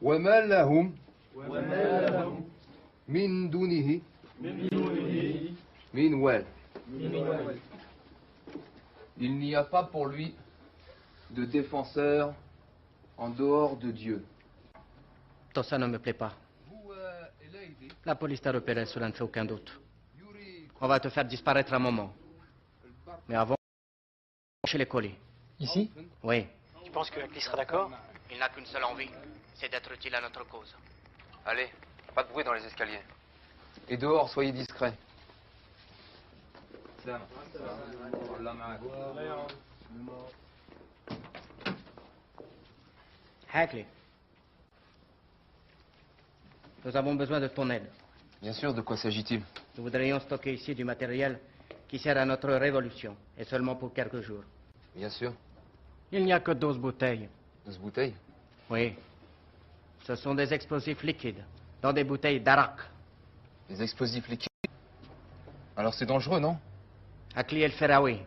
وَمَا لَهُمْ مِنْ دُونِهِ مِنْ وَالٍ. Il n'y a pas pour lui de défenseur en dehors de Dieu. Tout ça ne me plaît pas. La police t'a repéré, cela ne fait aucun doute. On va te faire disparaître un moment. Mais avant, chez les colis. Ici? Oui. Tu penses que Akli sera d'accord? Il n'a qu'une seule envie, c'est d'être utile à notre cause. Allez, pas de bruit dans les escaliers. Et dehors, soyez discrets. Hakli, nous avons besoin de ton aide. Bien sûr, de quoi s'agit-il? Nous voudrions stocker ici du matériel qui sert à notre révolution, et seulement pour quelques jours. Bien sûr. Il n'y a que 12 bouteilles. 12 bouteilles? Oui. Ce sont des explosifs liquides, dans des bouteilles d'arak. Des explosifs liquides? Alors c'est dangereux, non? Akli El Feraoui,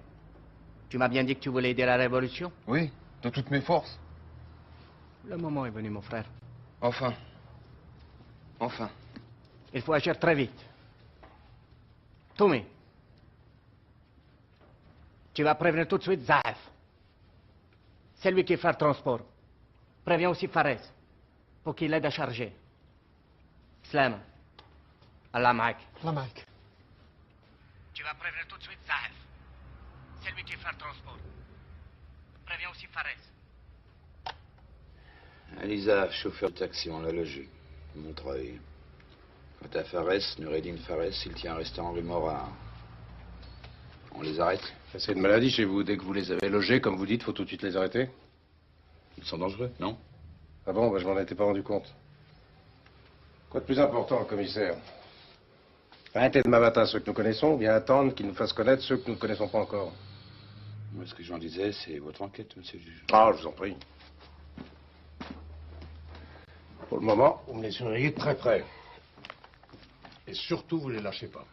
tu m'as bien dit que tu voulais aider la révolution? Oui, de toutes mes forces. Le moment est venu, mon frère. Enfin. Enfin. Il faut agir très vite. Toumi, tu vas prévenir tout de suite Zaef. C'est lui qui fait le transport. Préviens aussi Fares, pour qu'il aide à charger. Slam, Allah Ma'ak. Allah Ma'ak. Tu vas prévenir tout de suite Zaef. C'est lui qui fait le transport. Préviens aussi Fares. Alisa, chauffeur de taxi, on l'a logé. Montreuil. Quant à Fares, Noureddin Fares, il tient un restaurant rue Morat. On les arrête? C'est une maladie chez vous. Dès que vous les avez logés, comme vous dites, faut tout de suite les arrêter. Ils sont dangereux, non? Ah bon, je m'en étais pas rendu compte. Quoi de plus important, commissaire? Arrêter demain matin ceux que nous connaissons, ou bien attendre qu'ils nous fassent connaître ceux que nous ne connaissons pas encore. Moi, ce que j'en disais, c'est votre enquête, monsieur le juge. Ah, je vous en prie. Pour le moment, vous me les surveillez de très près. Et surtout, vous les lâchez pas.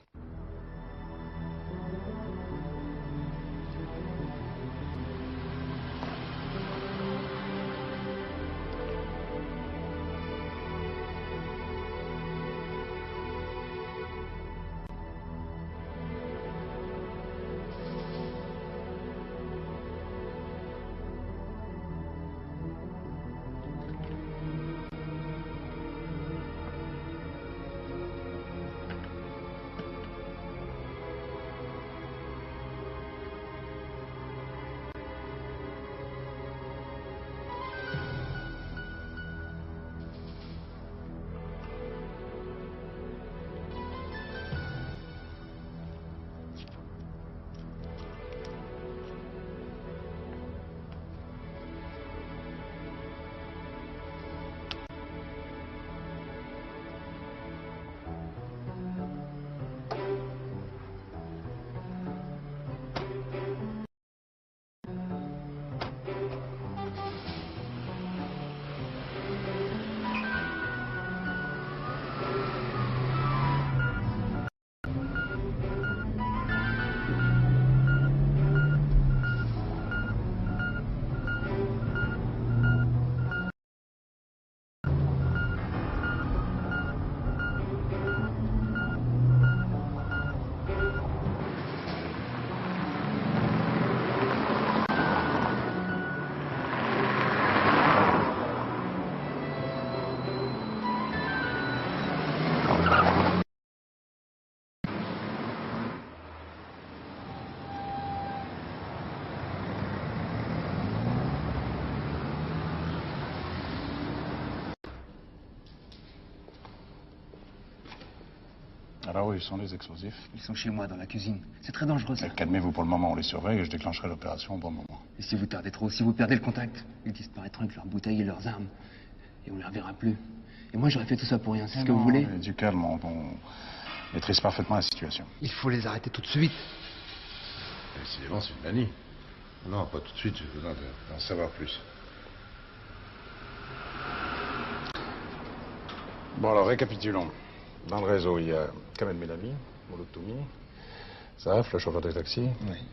Alors oui, ils sont les explosifs. Ils sont chez moi, dans la cuisine. C'est très dangereux, ça. Calmez-vous pour le moment, on les surveille et je déclencherai l'opération au bon moment. Et si vous tardez trop, si vous perdez le contact, ils disparaîtront avec leurs bouteilles et leurs armes. Et on ne les reverra plus. Et moi, j'aurais fait tout ça pour rien. C'est ce que vous voulez? Du calme, on maîtrise parfaitement la situation. Il faut les arrêter tout de suite. Décidément, c'est une manie. Non, pas tout de suite, j'ai besoin d'en savoir plus. Bon, alors récapitulons. Dans le réseau, il y a Kamel Melami, Mouloud Toumi, Zaaf, le chauffeur de taxi,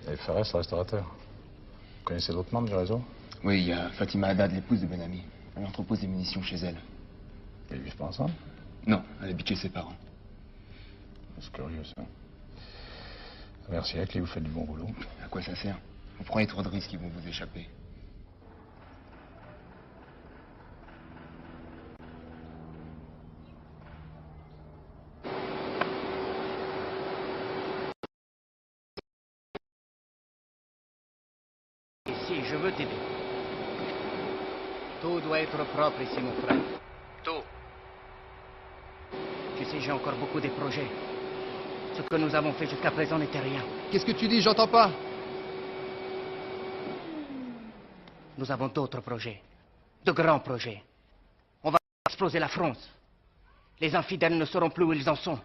et Fares, le restaurateur. Vous connaissez d'autres membres du réseau? Oui, il y a Fatima Haddad, l'épouse de Benami. Elle entrepose des munitions chez elle. Ils vivent pas ensemble? Non, elle habite chez ses parents. C'est curieux, ça. Merci, Akli, vous faites du bon boulot. À quoi ça sert? Vous prenez trop de risques, ils vont vous échapper. Ici, je veux t'aider. Tout doit être propre ici, mon frère. Tout. Tu sais, j'ai encore beaucoup de projets. Ce que nous avons fait jusqu'à présent n'était rien. Qu'est-ce que tu dis? J'entends pas. Nous avons d'autres projets. De grands projets. On va exploser la France. Les infidèles ne sauront plus où ils en sont.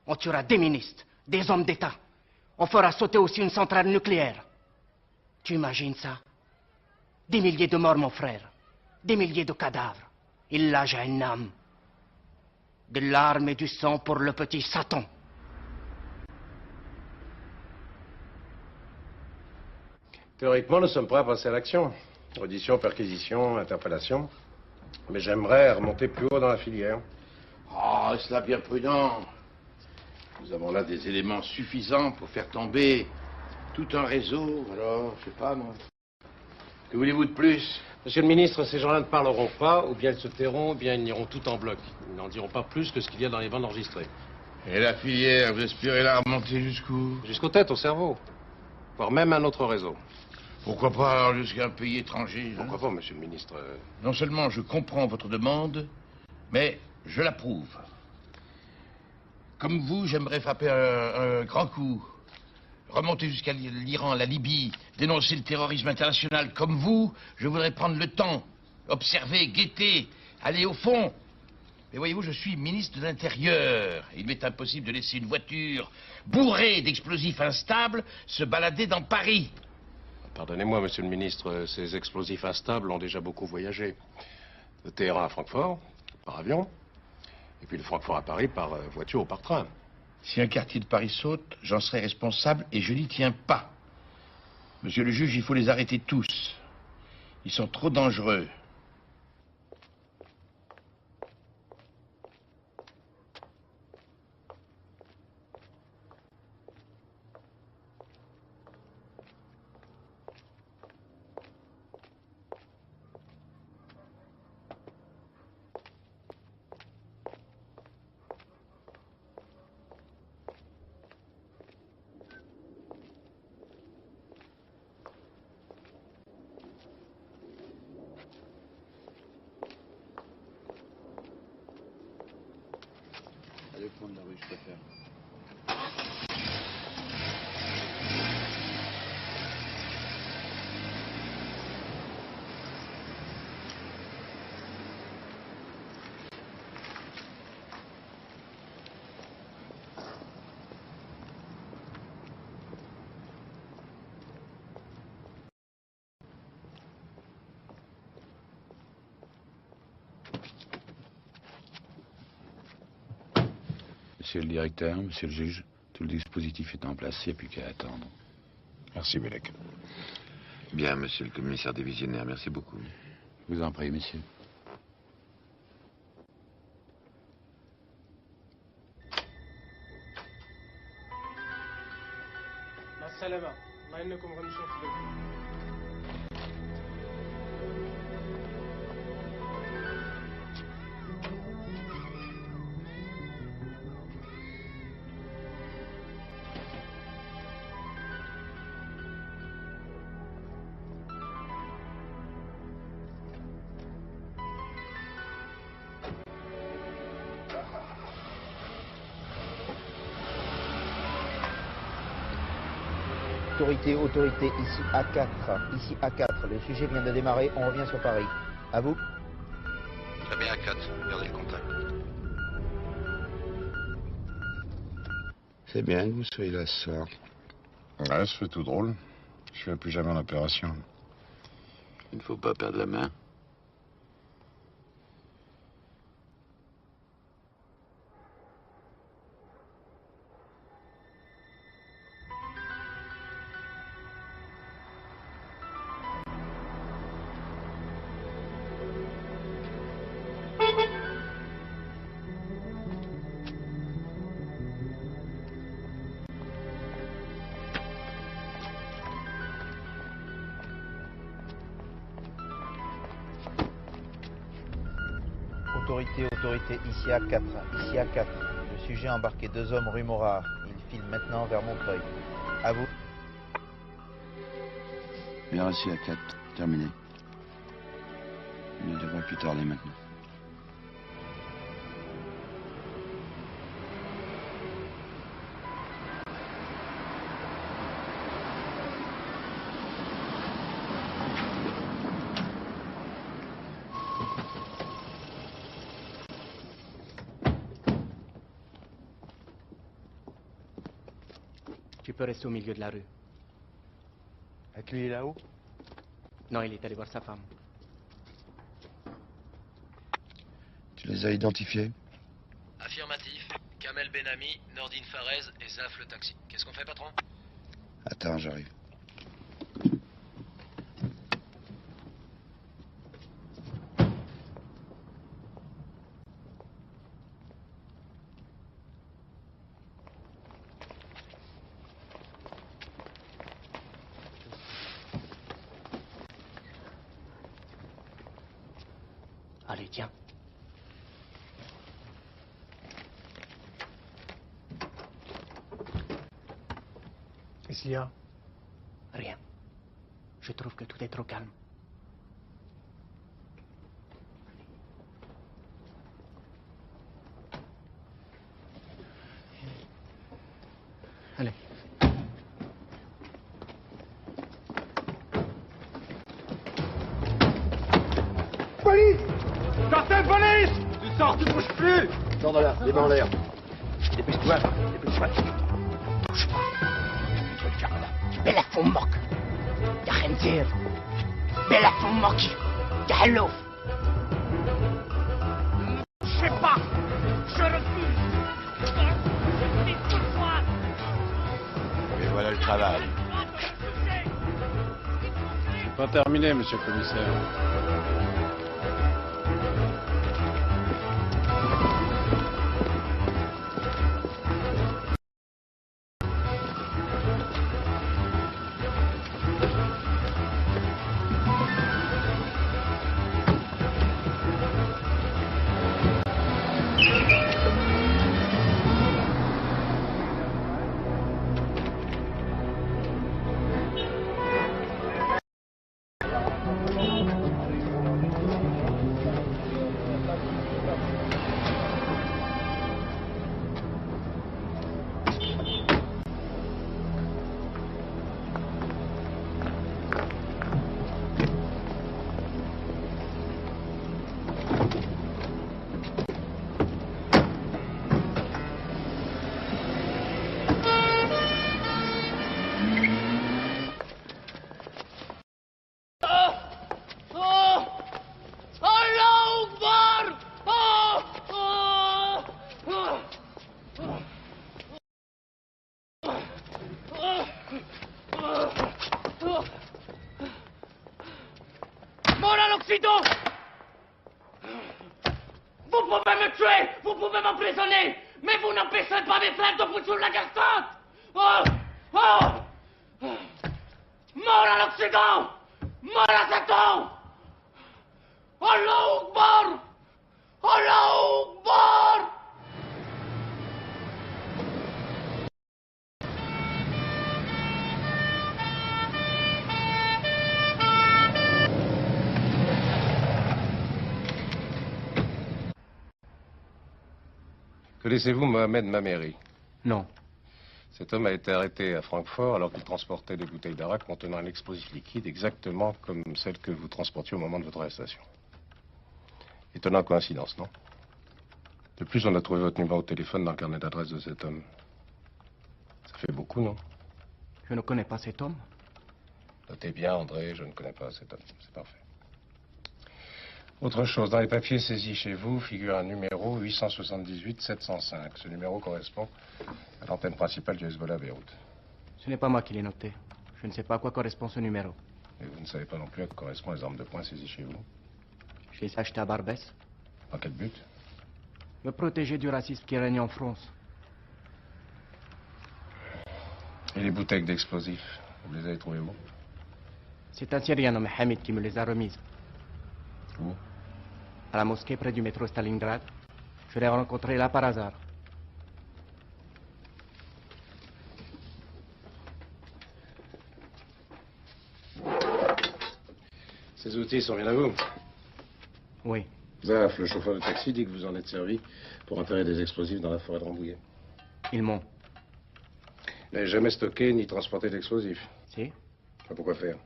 On tuera des ministres, des hommes d'État. On fera sauter aussi une centrale nucléaire. Tu imagines ça? Des milliers de morts, mon frère. Des milliers de cadavres. Il a Jahannam. De larmes et du sang pour le petit Satan. Théoriquement, nous sommes prêts à passer à l'action. Audition, perquisition, interpellation. Mais j'aimerais remonter plus haut dans la filière. Oh, cela bien prudent. Nous avons là des éléments suffisants pour faire tomber tout un réseau. Alors, je sais pas, moi. Que voulez-vous de plus? Monsieur le ministre, ces gens-là ne parleront pas, ou bien ils se tairont, ou bien ils n'iront tout en bloc. Ils n'en diront pas plus que ce qu'il y a dans les bandes enregistrées. Et la filière, vous espérez la remonter jusqu'où? Jusqu'aux têtes, au cerveau. Voire même un autre réseau. Pourquoi pas jusqu'à un pays étranger? Pourquoi pas, monsieur le ministre? Non seulement je comprends votre demande, mais je l'approuve. Comme vous, j'aimerais frapper un grand coup. Remonter jusqu'à l'Iran, la Libye, dénoncer le terrorisme international. Comme vous, je voudrais prendre le temps, observer, guetter, aller au fond. Mais voyez-vous, je suis ministre de l'Intérieur. Il m'est impossible de laisser une voiture bourrée d'explosifs instables se balader dans Paris. Pardonnez-moi, monsieur le ministre, ces explosifs instables ont déjà beaucoup voyagé. De Téhéran à Francfort, par avion, et puis de Francfort à Paris par voiture ou par train. Si un quartier de Paris saute, j'en serai responsable et je n'y tiens pas. Monsieur le juge, il faut les arrêter tous. Ils sont trop dangereux. Allez, au coin de la rue, je préfère. Monsieur le directeur, monsieur le juge, tout le dispositif est en place, il n'y a plus qu'à attendre. Merci, Bellec. Bien, monsieur le commissaire divisionnaire, merci beaucoup. Je vous en prie, monsieur. السلامة مع انكم غنشوف Autorité, ici A4. Ici A4. Le sujet vient de démarrer, on revient sur Paris. À vous. Très bien, A4. Gardez le contact. C'est bien que vous soyez là ce soir. Ouais, ça fait tout drôle. Je ne vais plus jamais en opération. Il ne faut pas perdre la main. Autorité, ici A4. Ici A4. Le sujet a embarqué 2 hommes rue Morard. Il file maintenant vers Montreuil. À vous. Bien reçu A4. Terminé. Il ne devrait plus tarder maintenant. Tu peux rester au milieu de la rue. Akli est là-haut? Non, il est allé voir sa femme. Tu les as identifiés? Affirmatif. Kamel Benami, Nordine Farez et Zaf le taxi. Qu'est-ce qu'on fait, patron? Attends, j'arrive. Allez, tiens. Qu'est-ce qu'il y a? Rien. Je trouve que tout est trop calme. Allez. Police! Cartel police! Tu sors, tu bouges plus! Sors de là, les mains en l'air. Dépêche-toi, dépêche-toi. Bouge pas. بلا فمك يا خنزير بلا فمك يا حلوف. Je sais pas, je refuse. Je suis tout toi. Et voilà le travail. C'est pas terminé, monsieur le commissaire. Mort à l'Occident! Vous pouvez me tuer, vous pouvez m'emprisonner, mais vous n'empêcherez pas mes frères de poursuivre la guerre sainte! Oh! Oh! Mort à l'Occident! Mort à Satan! Allah Akbar! Allah Akbar! Connaissez-vous Mohamed Mameri? Non. Cet homme a été arrêté à Francfort alors qu'il transportait des bouteilles d'arak contenant un explosif liquide exactement comme celle que vous transportiez au moment de votre arrestation. Étonnante coïncidence, non? De plus, on a trouvé votre numéro de téléphone dans le carnet d'adresse de cet homme. Ça fait beaucoup, non? Je ne connais pas cet homme. Notez bien, André, je ne connais pas cet homme. C'est parfait. Autre chose, dans les papiers saisis chez vous figure un numéro 878-705. Ce numéro correspond à l'antenne principale du Hezbollah à Beyrouth. Ce n'est pas moi qui l'ai noté. Je ne sais pas à quoi correspond ce numéro. Et vous ne savez pas non plus à quoi correspondent les armes de poing saisies chez vous? Je les ai achetées à Barbès. Dans quel but? Me protéger du racisme qui règne en France. Et les bouteilles d'explosifs, vous les avez trouvées où? C'est un Syrien nommé Hamid qui me les a remises. Où? À la mosquée près du métro Stalingrad. Je l'ai rencontré là par hasard. Ces outils sont bien à vous? Oui. Zaf, le chauffeur de taxi, dit que vous en êtes servi pour enterrer des explosifs dans la forêt de Rambouillet. Ils m'ont. Vous n'avez jamais stocké ni transporté d'explosifs? Si. Pourquoi faire?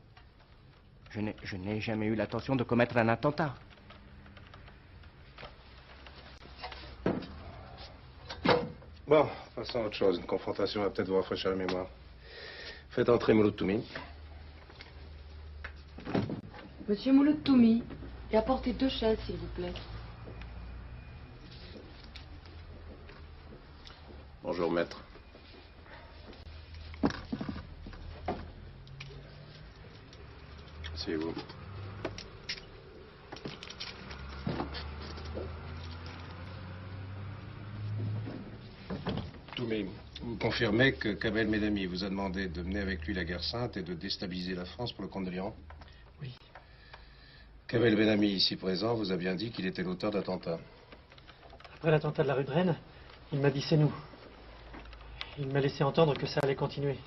Je n'ai jamais eu l'intention de commettre un attentat. Bon, passons à autre chose. Une confrontation va peut-être vous rafraîchir la mémoire. Faites entrer Mouloud Toumi. Monsieur Mouloud Toumi, et apportez 2 chaises, s'il vous plaît. Bonjour, maître. Asseyez-vous. Toumi, vous confirmez que Kamel Medami vous a demandé de mener avec lui la guerre sainte et de déstabiliser la France pour le compte de l'Iran? Oui. Kamel Medami, ici présent, vous a bien dit qu'il était l'auteur d'attentats. Après l'attentat de la rue de Rennes, il m'a dit c'est nous. Il m'a laissé entendre que ça allait continuer.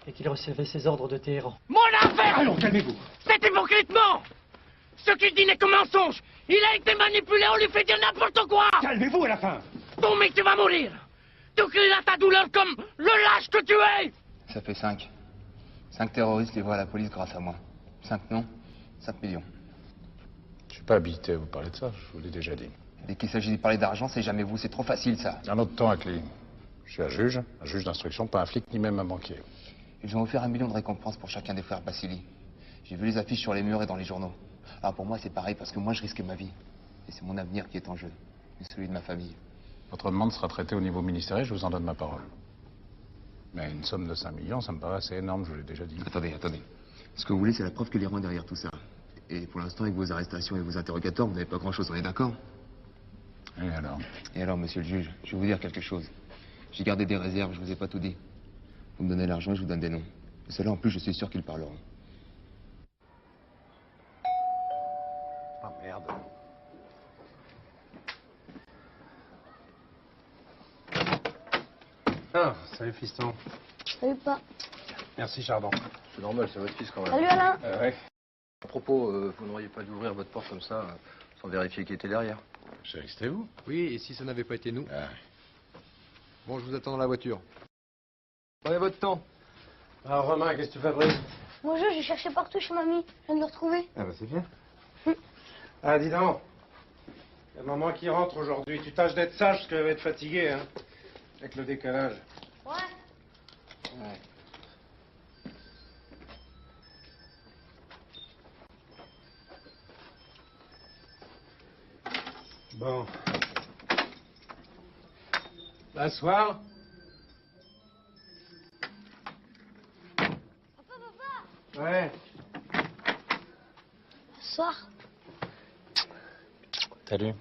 Et qu'il recevait ses ordres de Téhéran. Mon affaire! Allons, calmez-vous. C'est hypocritement! Ce qu'il dit n'est que mensonge! Il a été manipulé, on lui fait dire n'importe quoi! Calmez-vous à la fin! Toumi, tu vas mourir! Tu crieras ta douleur comme le lâche que tu es! Ça fait 5. 5 terroristes livrés à la police grâce à moi. 5 noms, 5 millions. Je suis pas habilité à vous parler de ça, je vous l'ai déjà dit. Dès qu'il s'agit de parler d'argent, c'est jamais vous, c'est trop facile ça. Un autre temps, Akli. Je suis un juge d'instruction, pas un flic ni même un banquier. Ils ont offert 1 million de récompenses pour chacun des frères Bassili. J'ai vu les affiches sur les murs et dans les journaux. Alors pour moi, c'est pareil parce que moi, je risquais ma vie. Et c'est mon avenir qui est en jeu. Et celui de ma famille. Votre demande sera traitée au niveau ministériel, je vous en donne ma parole. Mais une somme de 5 millions, ça me paraît assez énorme, je vous l'ai déjà dit. Attendez. Ce que vous voulez, c'est la preuve que l'Iran est derrière tout ça. Et pour l'instant, avec vos arrestations et vos interrogatoires, vous n'avez pas grand-chose, on est d'accord? Et alors? Et alors, monsieur le juge, je vais vous dire quelque chose. J'ai gardé des réserves, je vous ai pas tout dit. Vous me donnez l'argent et je vous donne des noms. Et ceux-là, en plus, je suis sûr qu'ils parleront. Ah merde. Ah, salut fiston. Salut pas. Merci Chardon. C'est normal, c'est votre fils quand même. Salut Alain. Ouais. À propos, vous n'auriez pas dû ouvrir votre porte comme ça, sans vérifier qui était derrière. Je savais que c'était vous. Oui, et si ça n'avait pas été nous? Bon, je vous attends dans la voiture. Prenez votre temps. Alors Romain, qu'est-ce que tu fabriques? Bonjour, j'ai cherché partout chez mamie. Je viens de le retrouver. Ah bah c'est bien. Ah dis donc, il y a maman qui rentre aujourd'hui. Tu tâches d'être sage parce qu'elle va être fatiguée, hein, avec le décalage. Ouais. Ouais. Bon. Bonsoir. Papa. Ouais. Bonsoir. Salut.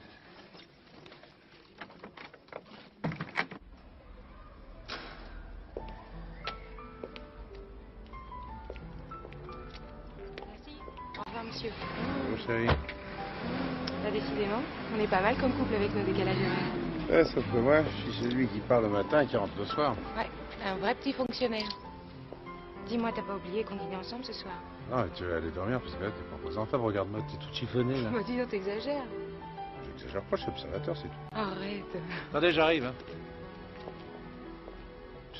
Au revoir, monsieur. Bonjour chérie. Là, décidément, on est pas mal comme couple avec nos décalages horaires. Ouais, sauf que moi, je suis celui qui part le matin et qui rentre le soir. Ouais, un vrai petit fonctionnaire. Dis-moi, t'as pas oublié qu'on dînait ensemble ce soir? Non, mais tu vas aller dormir parce que là, t'es pas présentable. Regarde-moi, t'es tout chiffonné, là. Bah, dis donc, t'exagères. J'exagère pas, je suis observateur, c'est tout. Arrête. Attendez, j'arrive, hein.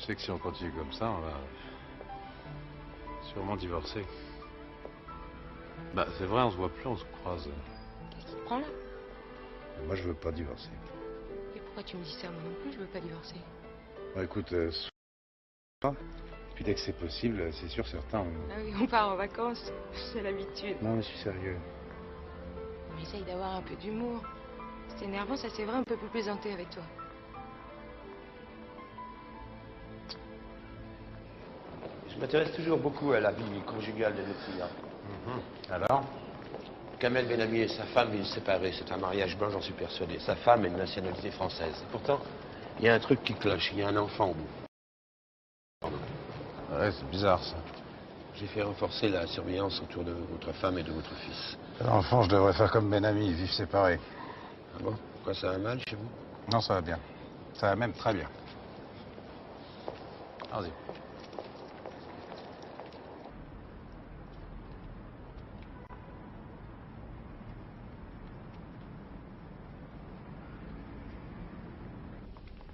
Tu sais que si on continue comme ça, on va sûrement divorcer. Bah, c'est vrai, on se voit plus, on se croise. Qu'est-ce qui te prend là? Moi, je veux pas divorcer. Et pourquoi tu me dis ça? Moi non plus, je veux pas divorcer. Bon, écoute, puis dès que c'est possible, c'est sûr, certains... Ah oui, on part en vacances. C'est l'habitude. Non, mais je suis sérieux. On essaye d'avoir un peu d'humour. C'est énervant, ça c'est vrai, on peut plus plaisanter avec toi. Je m'intéresse toujours beaucoup à la vie conjugale de nos clients. Alors? Kamel Benami et sa femme vivent séparés. C'est un mariage blanc, j'en suis persuadé. Sa femme est de nationalité française. Et pourtant, il y a un truc qui cloche. Il y a un enfant au bout. Ouais, c'est bizarre, ça. J'ai fait renforcer la surveillance autour de votre femme et de votre fils. L'enfant, je devrais faire comme Benami, ils vivent séparés. Ah bon? Pourquoi ça va mal chez vous? Non, ça va bien. Ça va même très bien. Vas-y.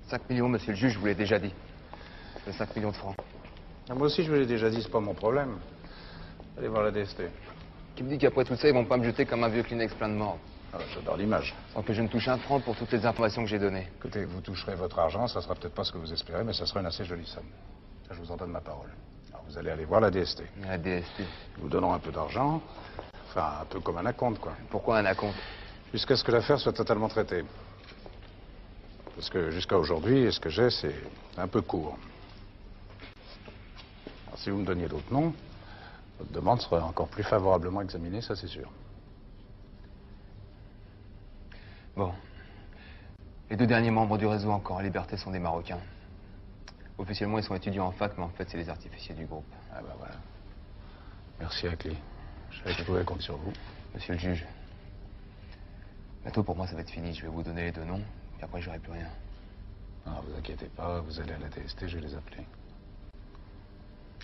« 5 millions, monsieur le juge, je vous l'ai déjà dit. C'est 5 millions de francs. Ah, moi aussi, je vous l'ai déjà dit, c'est pas mon problème. Allez voir la DST. Qui me dit qu'après tout ça, ils vont pas me jeter comme un vieux Kleenex plein de morts. Ah, j'adore l'image. Sans que je ne touche un franc pour toutes les informations que j'ai données. Écoutez, vous toucherez votre argent, ça sera peut-être pas ce que vous espérez, mais ça sera une assez jolie somme. Ça, je vous en donne ma parole. Alors, vous allez aller voir la DST. La DST. Ils vous donneront un peu d'argent, enfin, un peu comme un acompte, quoi. Pourquoi un acompte? Jusqu'à ce que l'affaire soit totalement traitée. Parce que jusqu'à aujourd'hui, ce que j'ai, c'est un peu court. Alors, si vous me donniez d'autres noms, votre demande sera encore plus favorablement examinée, ça c'est sûr. Bon. Les 2 derniers membres du réseau encore en liberté sont des Marocains. Officiellement, ils sont étudiants en fac, mais en fait, c'est les artificiers du groupe. Ah bah voilà. Merci, Akli. Je savais que je pouvais compter sur vous. Monsieur le juge, bientôt pour moi, ça va être fini. Je vais vous donner les 2 noms, et après, j'aurai plus rien. Non, vous inquiétez pas, vous allez à la DST, je vais les appeler.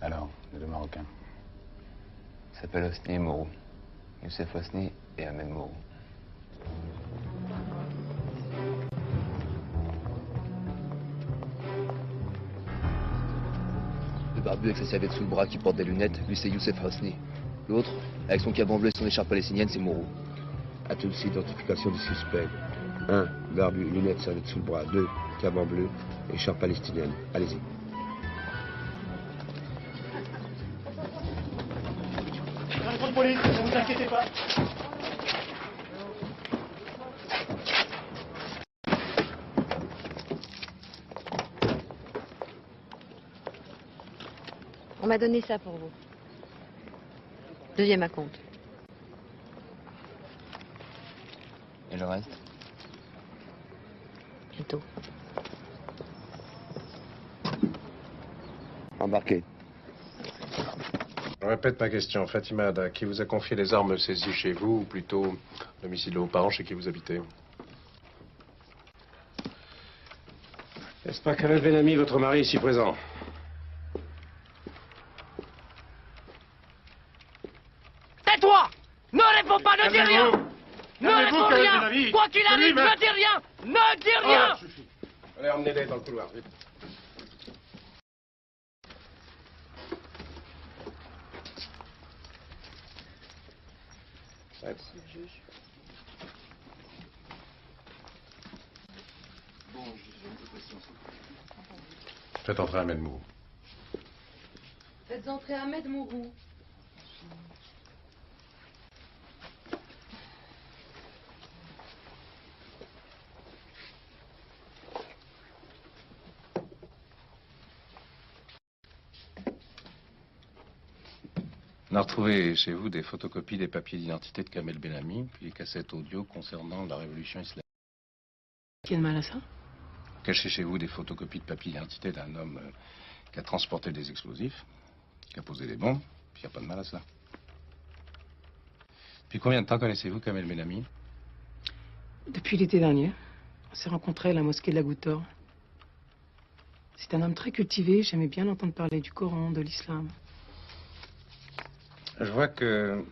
Alors, les 2 Marocains. Ils s'appellent Hosni et Mourou. Youssef Hosni et Ahmed Mourou. Le barbu avec sa serviette sous le bras qui porte des lunettes, lui c'est Youssef Hosni. L'autre, avec son caban bleu et son écharpe palestinienne, c'est Mourou. À toutes ces identifications du suspect. 1. Barbu, lunettes, serviette sous le bras. 2. Caban bleu, écharpe palestinienne. Allez-y. Pas de police, ne vous inquiétez pas. On m'a donné ça pour vous. 2e acompte. Et le reste? Bientôt. Embarquez. Je répète ma question. Fatima Ada, qui vous a confié les armes saisies chez vous, ou plutôt domicile de vos parents chez qui vous habitez? N'est-ce pas Kamel Benami, votre mari, ici présent? Tais-toi! Ne réponds pas, ne dis rien! Ne réponds rien! Quoi qu'il arrive, ne dis rien! Ne dis rien! Suffit. Allez, emmenez-les dans le couloir, vite. Monsieur le juge. Bon, j'ai une question. Faites entrer Ahmed Mourou. Faites entrer Ahmed Mourou. On a retrouvé chez vous des photocopies des papiers d'identité de Kamel Benami, puis des cassettes audio concernant la révolution islamique. Qui a de mal à ça? Cachez chez vous des photocopies de papiers d'identité d'un homme qui a transporté des explosifs, qui a posé des bombes, puis il n'y a pas de mal à ça. Depuis combien de temps connaissez-vous Kamel Benami? Depuis l'été dernier. On s'est rencontrés à la mosquée de la Goutte d'Or. C'est un homme très cultivé, j'aimais bien l'entendre parler du Coran, de l'islam. Je vois que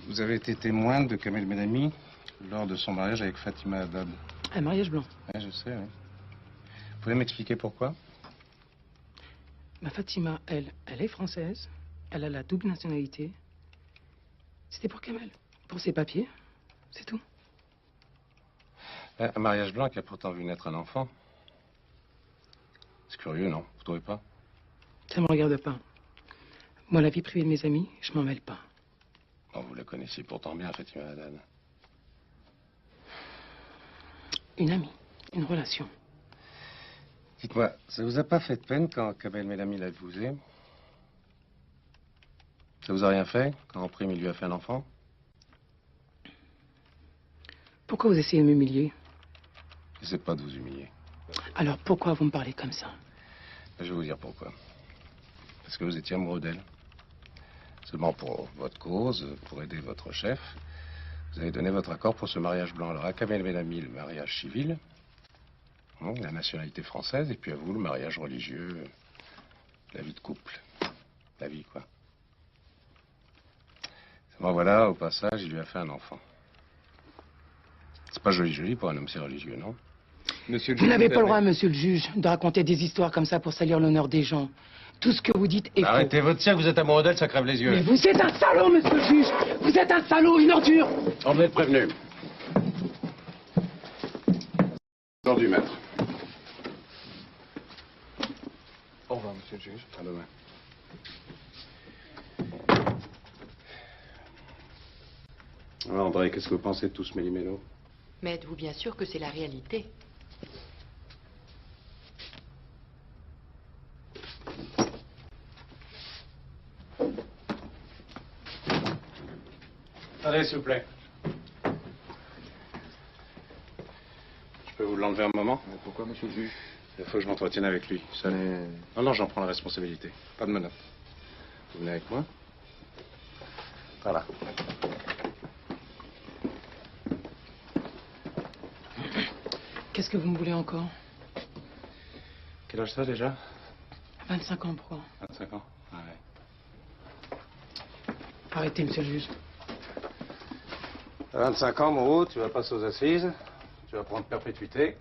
vous avez été témoin de Kamel Benami lors de son mariage avec Fatima Haddad. Un mariage blanc. Oui, je sais, oui. Vous pouvez m'expliquer pourquoi? Ma Fatima, elle est française. Elle a la double nationalité. C'était pour Kamel. Pour ses papiers. C'est tout. Un mariage blanc qui a pourtant vu naître un enfant. C'est curieux, non? Vous trouvez pas? Ça me regarde pas. Moi, la vie privée de mes amis, je m'en mêle pas. Oh, vous la connaissez pourtant bien, Fatima Haddad. Une amie. Une relation. Dites-moi, ça vous a pas fait de peine quand Kamel Bellamy l'a épousé? Ça vous a rien fait quand en prime il lui a fait un enfant? Pourquoi vous essayez de m'humilier? J'essaie pas de vous humilier. Alors pourquoi vous me parlez comme ça? Je vais vous dire pourquoi. Parce que vous étiez amoureux d'elle. Seulement pour votre cause, pour aider votre chef, vous avez donné votre accord pour ce mariage blanc. Alors à Kamel Bellamy, le mariage civil, la nationalité française, et puis à vous, le mariage religieux, la vie de couple. La vie, quoi. Seulement voilà, au passage, il lui a fait un enfant. C'est pas joli pour un homme si religieux, non? Monsieur le Vous juge, n'avez pas le permet- droit, monsieur le juge, de raconter des histoires comme ça pour salir l'honneur des gens. Tout ce que vous dites est Arrêtez votre cirque, vous êtes amoureux d'elle, ça crève les faux. yeux. Mais vous êtes un salaud, monsieur le juge. Vous êtes un salaud, une ordure. On vous êtes prévenu. Ordre du maître. Au revoir, monsieur le juge. À demain. Alors, André, qu'est-ce que vous pensez de tout ce méli-mélo? Mais êtes-vous bien sûr que c'est la réalité? Allez, s'il vous plaît. Je peux vous l'enlever un moment? Pourquoi, monsieur le juge? Il faut que je m'entretienne avec lui, seul. Non, j'en prends la responsabilité. Pas de menottes. Vous venez avec moi? Voilà. Qu'est-ce que vous me voulez encore? Quel âge ça, déjà? 25 ans, pourquoi? 25 ans? Ah ouais. Arrêtez, monsieur le juge. À 25 ans, Moreau, tu vas passer aux assises. Tu vas prendre perpétuité.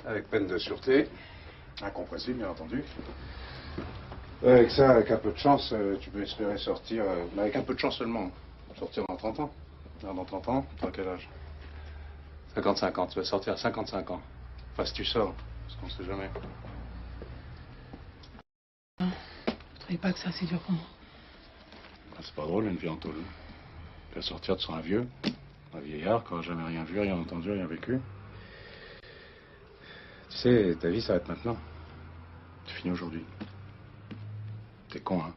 Avec peine de sûreté. Incompressible, bien entendu. Avec ça, avec un peu de chance, tu peux espérer sortir... mais avec un peu de chance seulement. Sortir dans 30 ans. Alors, dans 30 ans, tu as quel âge? 55 ans. Tu vas sortir à 55 ans. Enfin, si tu sors. Parce qu'on ne sait jamais. Vous trouvez pas que c'est assez dur pour moi? C'est pas drôle, une vie en tôle. Tu vas sortir, tu seras un vieux. Un vieillard qui n'aura jamais rien vu, rien entendu, rien vécu. Tu sais, ta vie s'arrête maintenant. Tu finis aujourd'hui. T'es con, hein?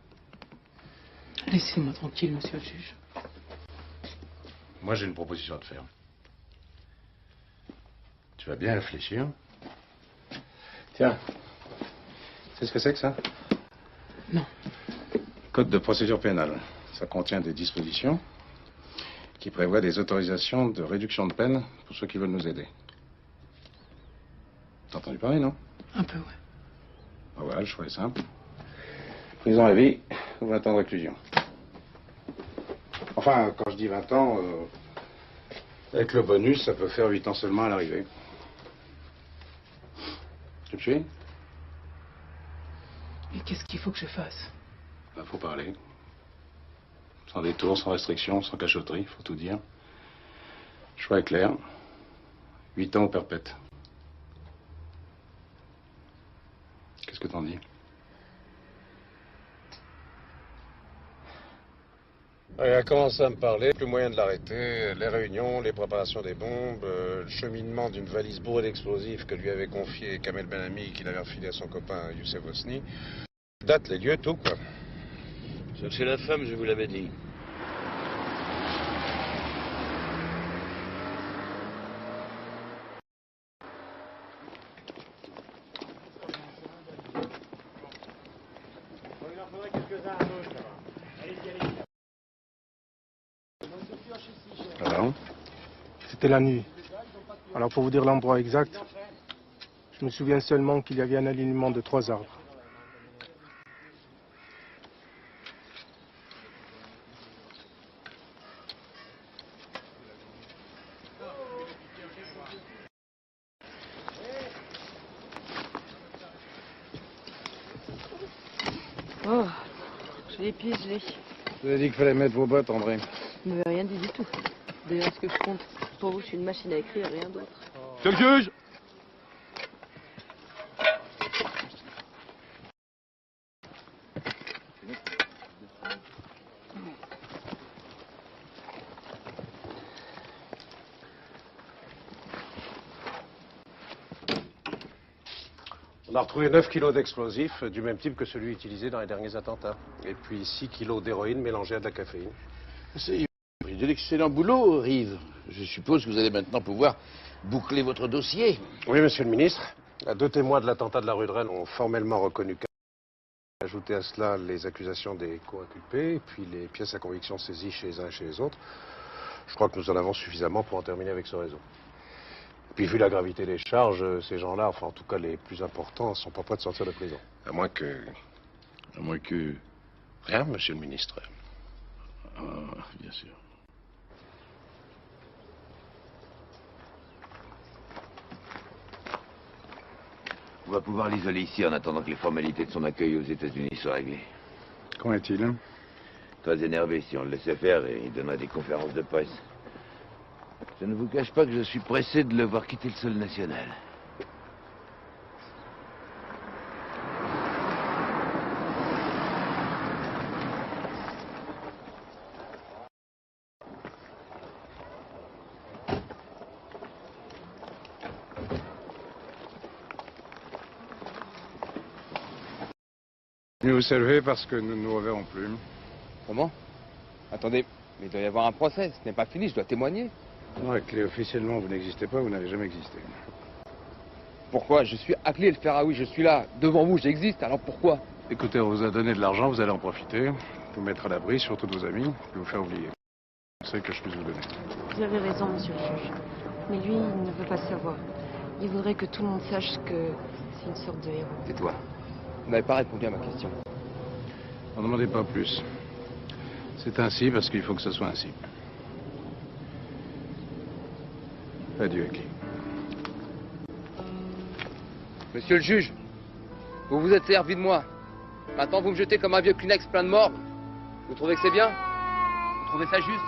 Laissez-moi tranquille, monsieur le juge. Moi, j'ai une proposition à te faire. Tu vas bien réfléchir. Tiens. Tu sais ce que c'est que ça? Non. Code de procédure pénale. Ça contient des dispositions qui prévoient des autorisations de réduction de peine pour ceux qui veulent nous aider. T'as entendu parler, non? Un peu, ouais. Ah voilà, le choix est simple. Prison à vie ou 20 ans de réclusion. Enfin, quand je dis 20 ans, avec le bonus, ça peut faire 8 ans seulement à l'arrivée. Tu me suis? Mais qu'est-ce qu'il faut que je fasse? Ben, faut parler. Sans détour, sans restriction, sans cachotterie, faut tout dire. Le choix est clair. 8 ans au perpète. Qu'est-ce que t'en dis? Il a commencé à me parler, plus moyen de l'arrêter, les réunions, les préparations des bombes, le cheminement d'une valise bourrée d'explosifs que lui avait confié Kamel Bellamy, qu'il avait refilé à son copain Youssef Hosni. Date, les lieux, tout, quoi. Cherchez la femme, je vous l'avais dit. Alors? C'était la nuit. Alors pour vous dire l'endroit exact, je me souviens seulement qu'il y avait un alignement de 3 arbres. Oh, j'ai les pieds gelés. Je vous ai dit qu'il fallait mettre vos bottes, André. Vous m'avez rien dit du tout. D'ailleurs, ce que je compte, pour vous, je suis une machine à écrire, rien d'autre. Monsieur le juge! On a retrouvé 9 kilos d'explosifs du même type que celui utilisé dans les derniers attentats. Et puis 6 kilos d'héroïne mélangée à de la caféine. C'est de l'excellent boulot, Rive. Je suppose que vous allez maintenant pouvoir boucler votre dossier. Oui, monsieur le ministre. 2 témoins de l'attentat de la rue de Rennes ont formellement reconnu ajouter à cela les accusations des co-inculpés, et puis les pièces à conviction saisies chez les uns et chez les autres. Je crois que nous en avons suffisamment pour en terminer avec ce réseau. Puis vu la gravité des charges, ces gens-là, enfin en tout cas les plus importants, sont pas prêts de sortir de prison. À moins que... Rien, monsieur le ministre. Ah, bien sûr. On va pouvoir l'isoler ici en attendant que les formalités de son accueil aux États-Unis soient réglées. Qu'en est-il? Très énervé. Si on le laissait faire, et il donnerait des conférences de presse. Je ne vous cache pas que je suis pressé de le voir quitter le sol national. Vous savez parce que nous ne nous reverrons plus. Comment? Attendez, mais il doit y avoir un procès, ce n'est pas fini, je dois témoigner. Non, Acklé, officiellement, vous n'existez pas, vous n'avez jamais existé. Pourquoi? Je suis Acklé El Ferraoui, je suis là, devant vous, j'existe, alors pourquoi? Écoutez, on vous a donné de l'argent, vous allez en profiter, vous mettre à l'abri, surtout de vos amis, et vous faire oublier. C'est que je puisse vous donner. Vous avez raison, monsieur le juge. Mais lui, il ne veut pas savoir. Il voudrait que tout le monde sache que c'est une sorte de héros. Et toi? Vous n'avez pas répondu à ma question. N'en demandez pas plus. C'est ainsi parce qu'il faut que ce soit ainsi. Adieu, Acklé. Monsieur le juge, vous vous êtes servi de moi. Maintenant, vous me jetez comme un vieux Kleenex plein de morts. Vous trouvez que c'est bien? Vous trouvez ça juste?